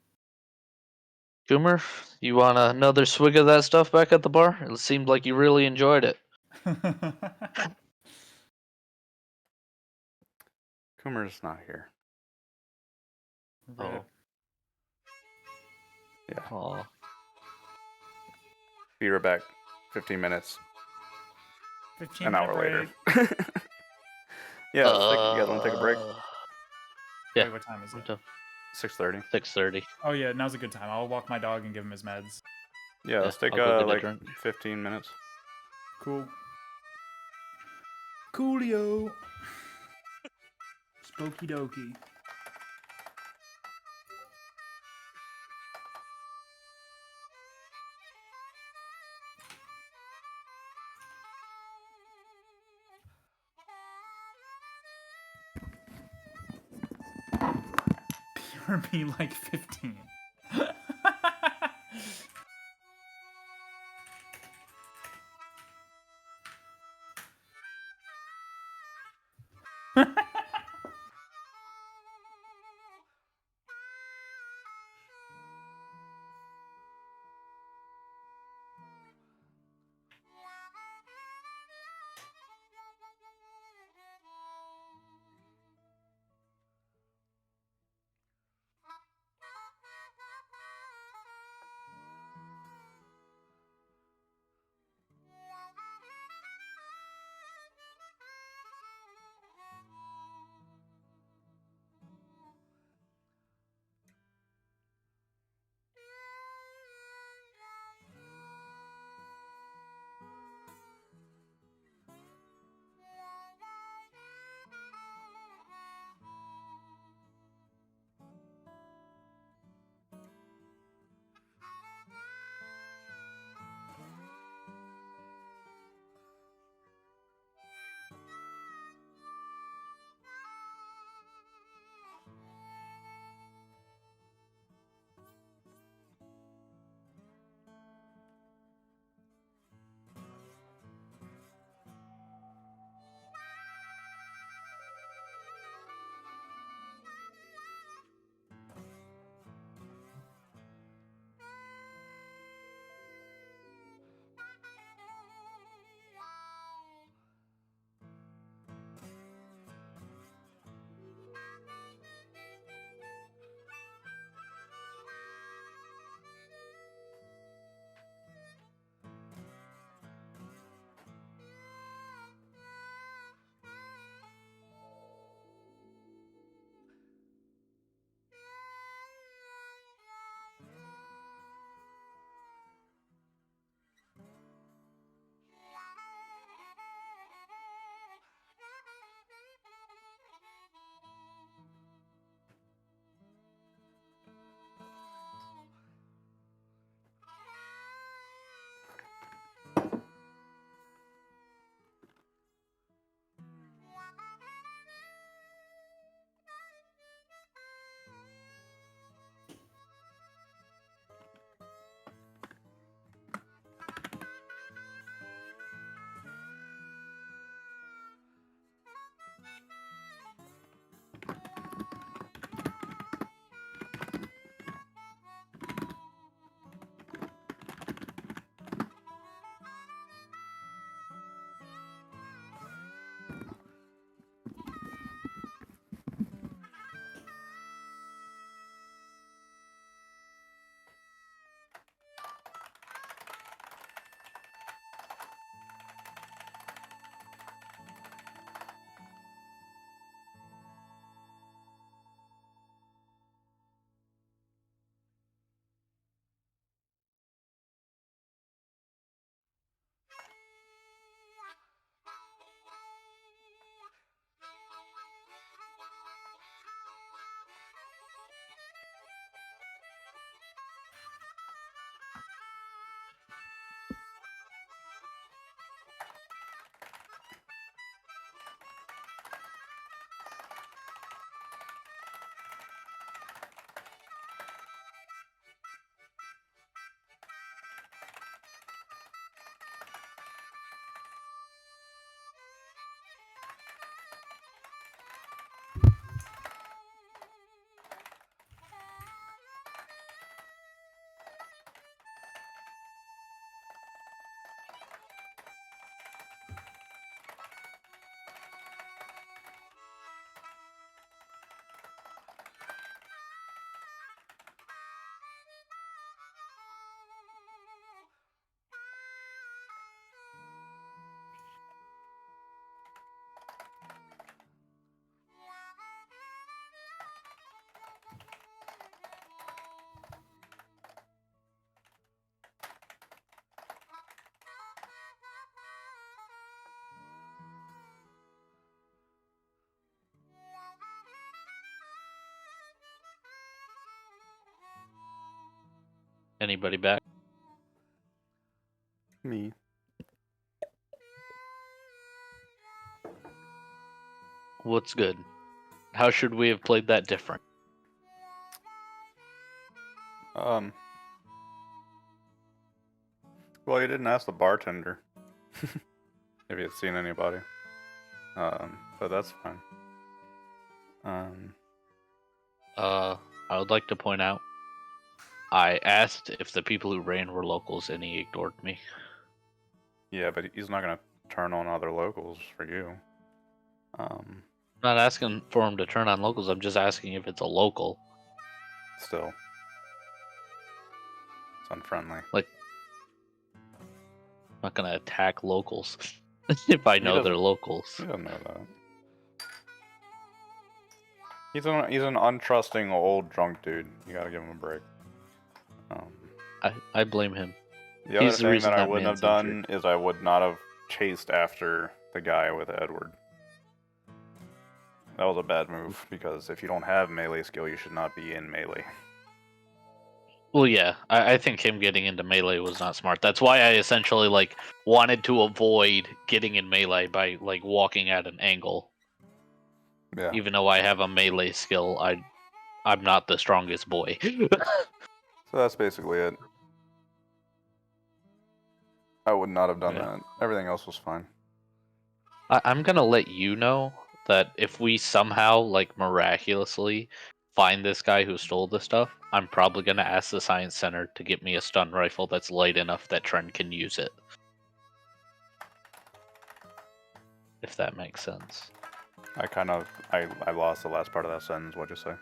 Coomer, you want another swig of that stuff back at the bar? It seemed like you really enjoyed it. Coomer's not here. Oh. Yeah. Aw. Be right back. 15 minutes. 15 An hour break. later. Yeah, you guys want to take a break? Yeah. Wait, what time is it? 6:30. 6:30. Oh yeah, now's a good time. I'll walk my dog and give him his meds. Yeah, let's take I'll go get a like drink. 15 minutes. Cool. Coolio. Spooky dokey. You're being like 15. Anybody back? Me. What's good? How should we have played that different? Well, you didn't ask the bartender if he had seen anybody. But that's fine. I would like to point out, I asked if the people who ran were locals, and he ignored me. Yeah, but he's not gonna turn on other locals for you. I'm not asking for him to turn on locals. I'm just asking if it's a local. Still, it's unfriendly. Like, I'm not gonna attack locals if I know they're locals. He doesn't know that. He's an untrusting old drunk dude. You gotta give him a break. I blame him. The other He's the thing reason that I that wouldn't have man's done injured. is I would not have chased after the guy with Edward. That was a bad move, because if you don't have melee skill, you should not be in melee. Well, yeah, I think him getting into melee was not smart. That's why I essentially like wanted to avoid getting in melee by like walking at an angle. Yeah. Even though I have a melee skill, I'm not the strongest boy. So that's basically it. I would not have done that. Everything else was fine. I'm gonna let you know that if we somehow, like, miraculously find this guy who stole the stuff, I'm probably gonna ask the science center to get me a stun rifle that's light enough that Trent can use it. If that makes sense. I lost the last part of that sentence. What'd you say?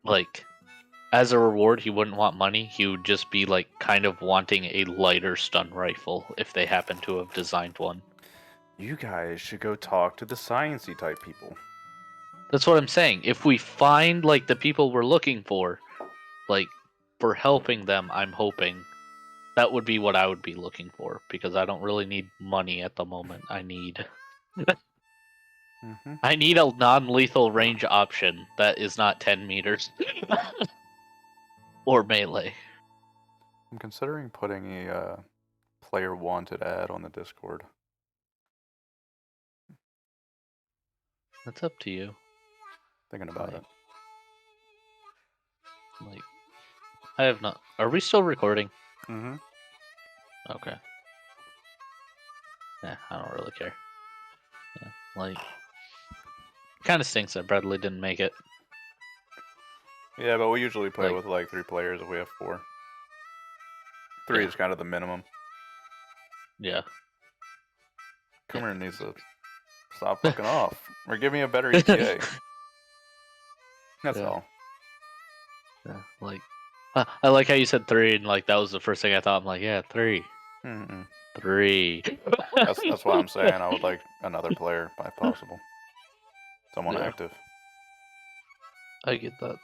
Like, as a reward, he wouldn't want money. He would just be like kind of wanting a lighter stun rifle if they happen to have designed one. You guys should go talk to the sciencey type people. That's what I'm saying. If we find like the people we're looking for, like for helping them, I'm hoping that would be what I would be looking for, because I don't really need money at the moment. I need I need a non-lethal range option that is not 10 meters or melee. I'm considering putting a player wanted ad on the Discord. That's up to you. Thinking about it. Like, I have not. Are we still recording? Mm-hmm. Okay. Yeah, I don't really care. Yeah, like, kind of stinks that Bradley didn't make it. Yeah, but we usually play Like- with like 3 players if we have 4. 3 Yeah. is kind of the minimum. Yeah. Coomer needs to stop fucking off. Or give me a better ETA. That's Yeah. all. Yeah, like, I like how you said 3, and like that was the first thing I thought. I'm like, yeah, 3. Mm-mm. 3. That's why I'm saying I would like another player if possible. Someone Yeah. active. I get that.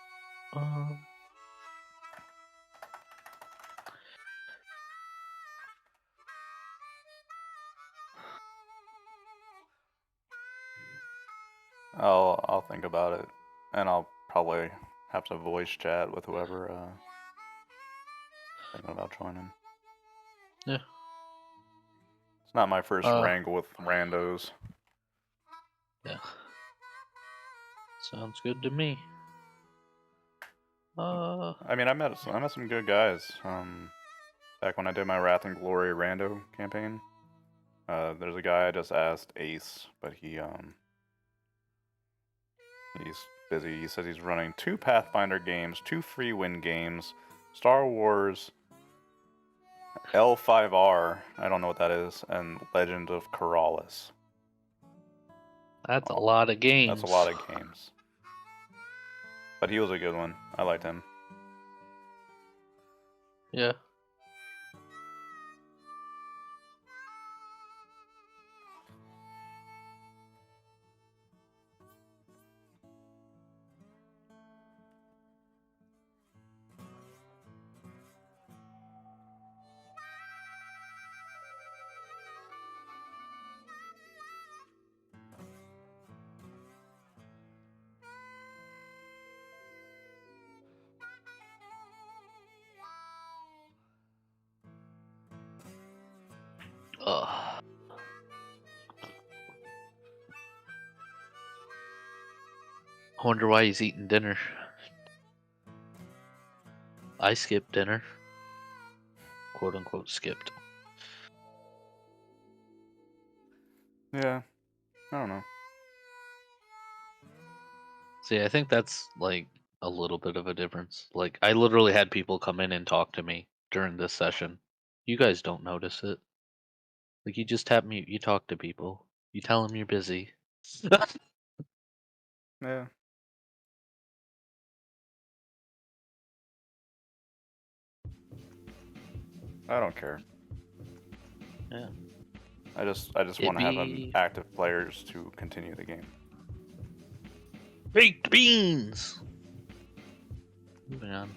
I'll think about it, and I'll probably have to voice chat with whoever thinking about joining. Yeah. It's not my first wrangle with randos. Yeah. Sounds good to me. I mean, I met some good guys. Back when I did my Wrath and Glory rando campaign, there's a guy I just asked Ace, but he's busy. He says he's running 2 Pathfinder games, 2 free win games, Star Wars, L5R, I don't know what that is, and Legend of Corrales. That's a lot of games. That's a lot of games. But he was a good one. I liked him. Yeah. Ugh. I wonder why he's eating dinner. I skipped dinner. Quote unquote skipped. Yeah, I don't know. See, I think that's like a little bit of a difference. Like, I literally had people come in and talk to me during this session. You guys don't notice it. Like, you just tap mute, you talk to people, you tell them you're busy. Yeah. I don't care. Yeah. I just want to have active players to continue the game. Baked beans! Moving on.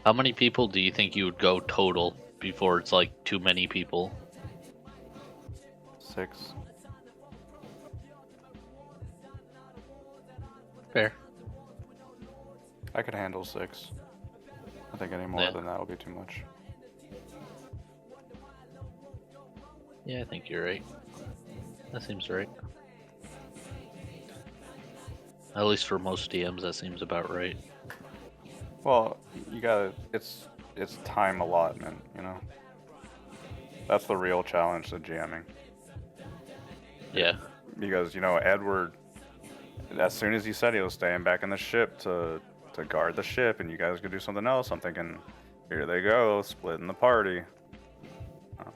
How many people do you think you would go total before it's like too many people? 6. Fair. I could handle 6. I think any more Yeah. than that will be too much. Yeah, I think you're right. That seems right. At least for most DMs, that seems about right. Well, you gotta. It's time allotment, you know. That's the real challenge to jamming. Yeah. Because Edward, as soon as he said he was staying back in the ship to guard the ship, and you guys could do something else, I'm thinking, here they go, splitting the party.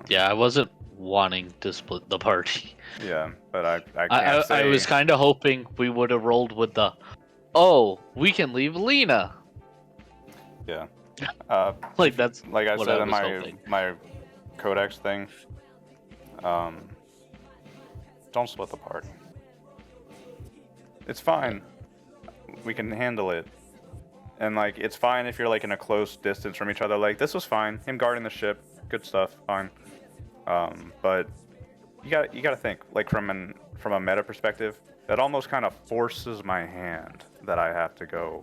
Yeah, I wasn't wanting to split the party. Yeah, but I can't say. I was kind of hoping we would have rolled with the, oh, we can leave Lena. Yeah. Like, that's like I what said I in was hoping. my codex thing. Don't split the party. It's fine. We can handle it. And like, it's fine if you're like in a close distance from each other. Like, this was fine. Him guarding the ship, good stuff, fine. But you gotta think, like, from a meta perspective, that almost kind of forces my hand that I have to go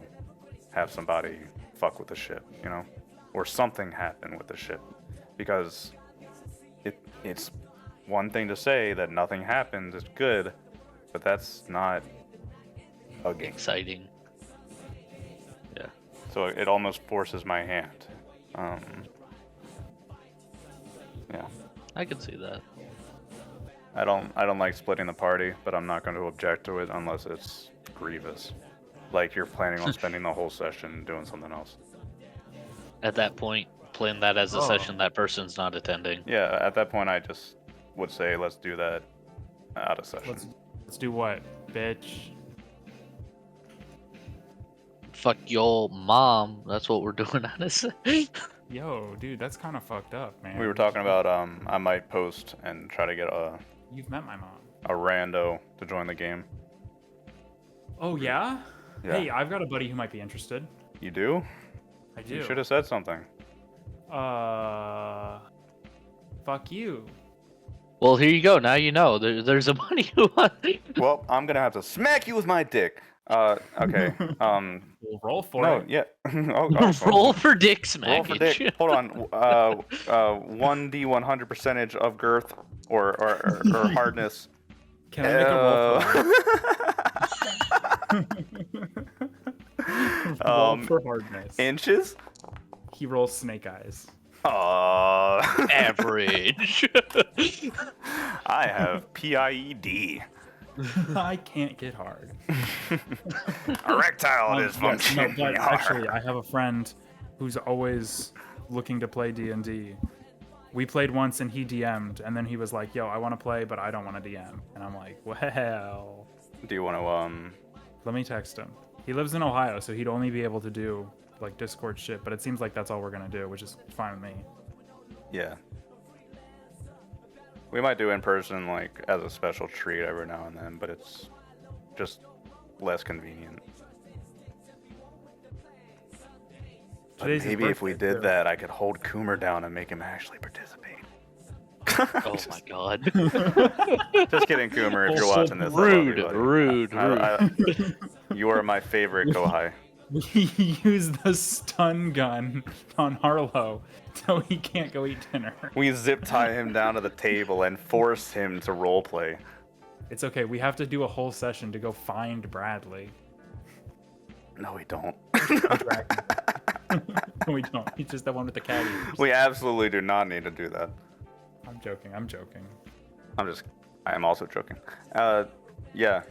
have somebody fuck with the ship, or something happen with the ship, because it's one thing to say that nothing happens is good, but that's not a game. Exciting. Yeah. So it almost forces my hand. Yeah. I can see that. I don't like splitting the party, but I'm not going to object to it unless it's grievous. Like you're planning on spending the whole session doing something else. At that point, plan that as a session that person's not attending. Yeah, at that point I just would say let's do that out of session. Let's do what, bitch? Fuck your mom. That's what we're doing out of session. Yo, dude, that's kind of fucked up, man. We were talking about I might post and try to get You've met my mom. a rando to join the game. Oh yeah? Yeah. Hey, I've got a buddy who might be interested. You do? I do. You should have said something. Fuck you. Well, here you go. Now you know. There's a buddy who wants. Well, I'm gonna have to smack you with my dick. Okay. We'll roll for No, it. yeah. Roll for dick Roll for smackage. dick. Hold on. 1d 100 percentage of girth or hardness. Can I make a roll for roll for hardness? Inches? He rolls snake eyes. Average. I have PIED. I can't get hard. Erectile Yes, dysfunction. no, but actually, I have a friend who's always looking to play D&D. We played once and he DM'd, and then he was like, yo, I want to play, but I don't want to DM. And I'm like, well... Do you want to, Let me text him. He lives in Ohio, so he'd only be able to do, like, Discord shit, but it seems like that's all we're going to do, which is fine with me. Yeah. We might do in person, like, as a special treat every now and then, but it's just less convenient. But Today's his maybe if we birthday, did too. that, I could hold Coomer down and make him actually participate. Oh my god. Just kidding, Coomer. If you're Also watching this, I love you, Rude, buddy. rude, rude. You are my favorite Kohai. We use the stun gun on Harlow so he can't go eat dinner. We zip tie him down to the table and force him to roleplay. It's okay. We have to do a whole session to go find Bradley. No, we don't. We don't. He's just the one with the cat ears. We absolutely do not need to do that. I'm joking. I'm joking. I am also joking. Yeah.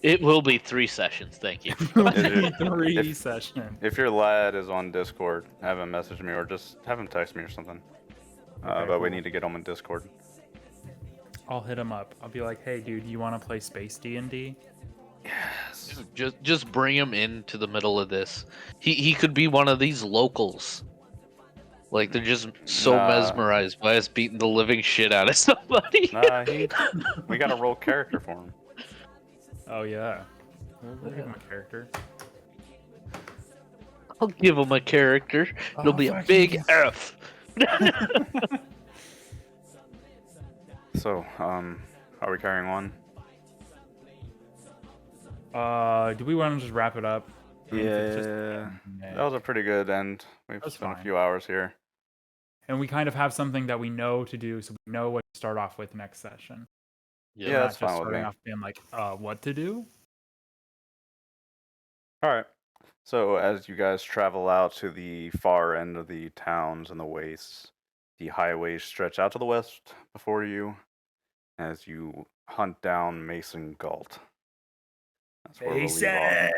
It will be 3 sessions, thank you. Three session. If your lad is on Discord, have him message me or just have him text me or something. Okay, but we cool. need to get him on Discord. I'll hit him up. I'll be like, hey, dude, you want to play Space D&D? Just bring him into the middle of this. He could be one of these locals. Like they're just so Nah. mesmerized by us beating the living shit out of somebody. Nah, we got to roll character for him. Oh, yeah. We'll give him a character. I'll give him a character. It'll be a big F. So, are we carrying on? Do we want to just wrap it up? I mean, if it's just- That was a pretty good end. We've That's spent a fine. few hours here. And we kind of have something that we know to do, so we know what to start off with next session. Yeah, We're not that's just fine with starting me. off being like, what to do? All right. So as you guys travel out to the far end of the towns and the wastes, the highways stretch out to the west before you as you hunt down Mason Galt. That's where we'll leave off.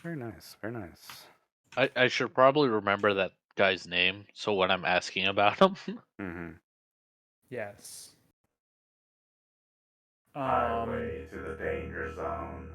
Very nice, very nice. I should probably remember that guy's name, so when I'm asking about him. Mm-hmm. Yes. Highway to the danger zone.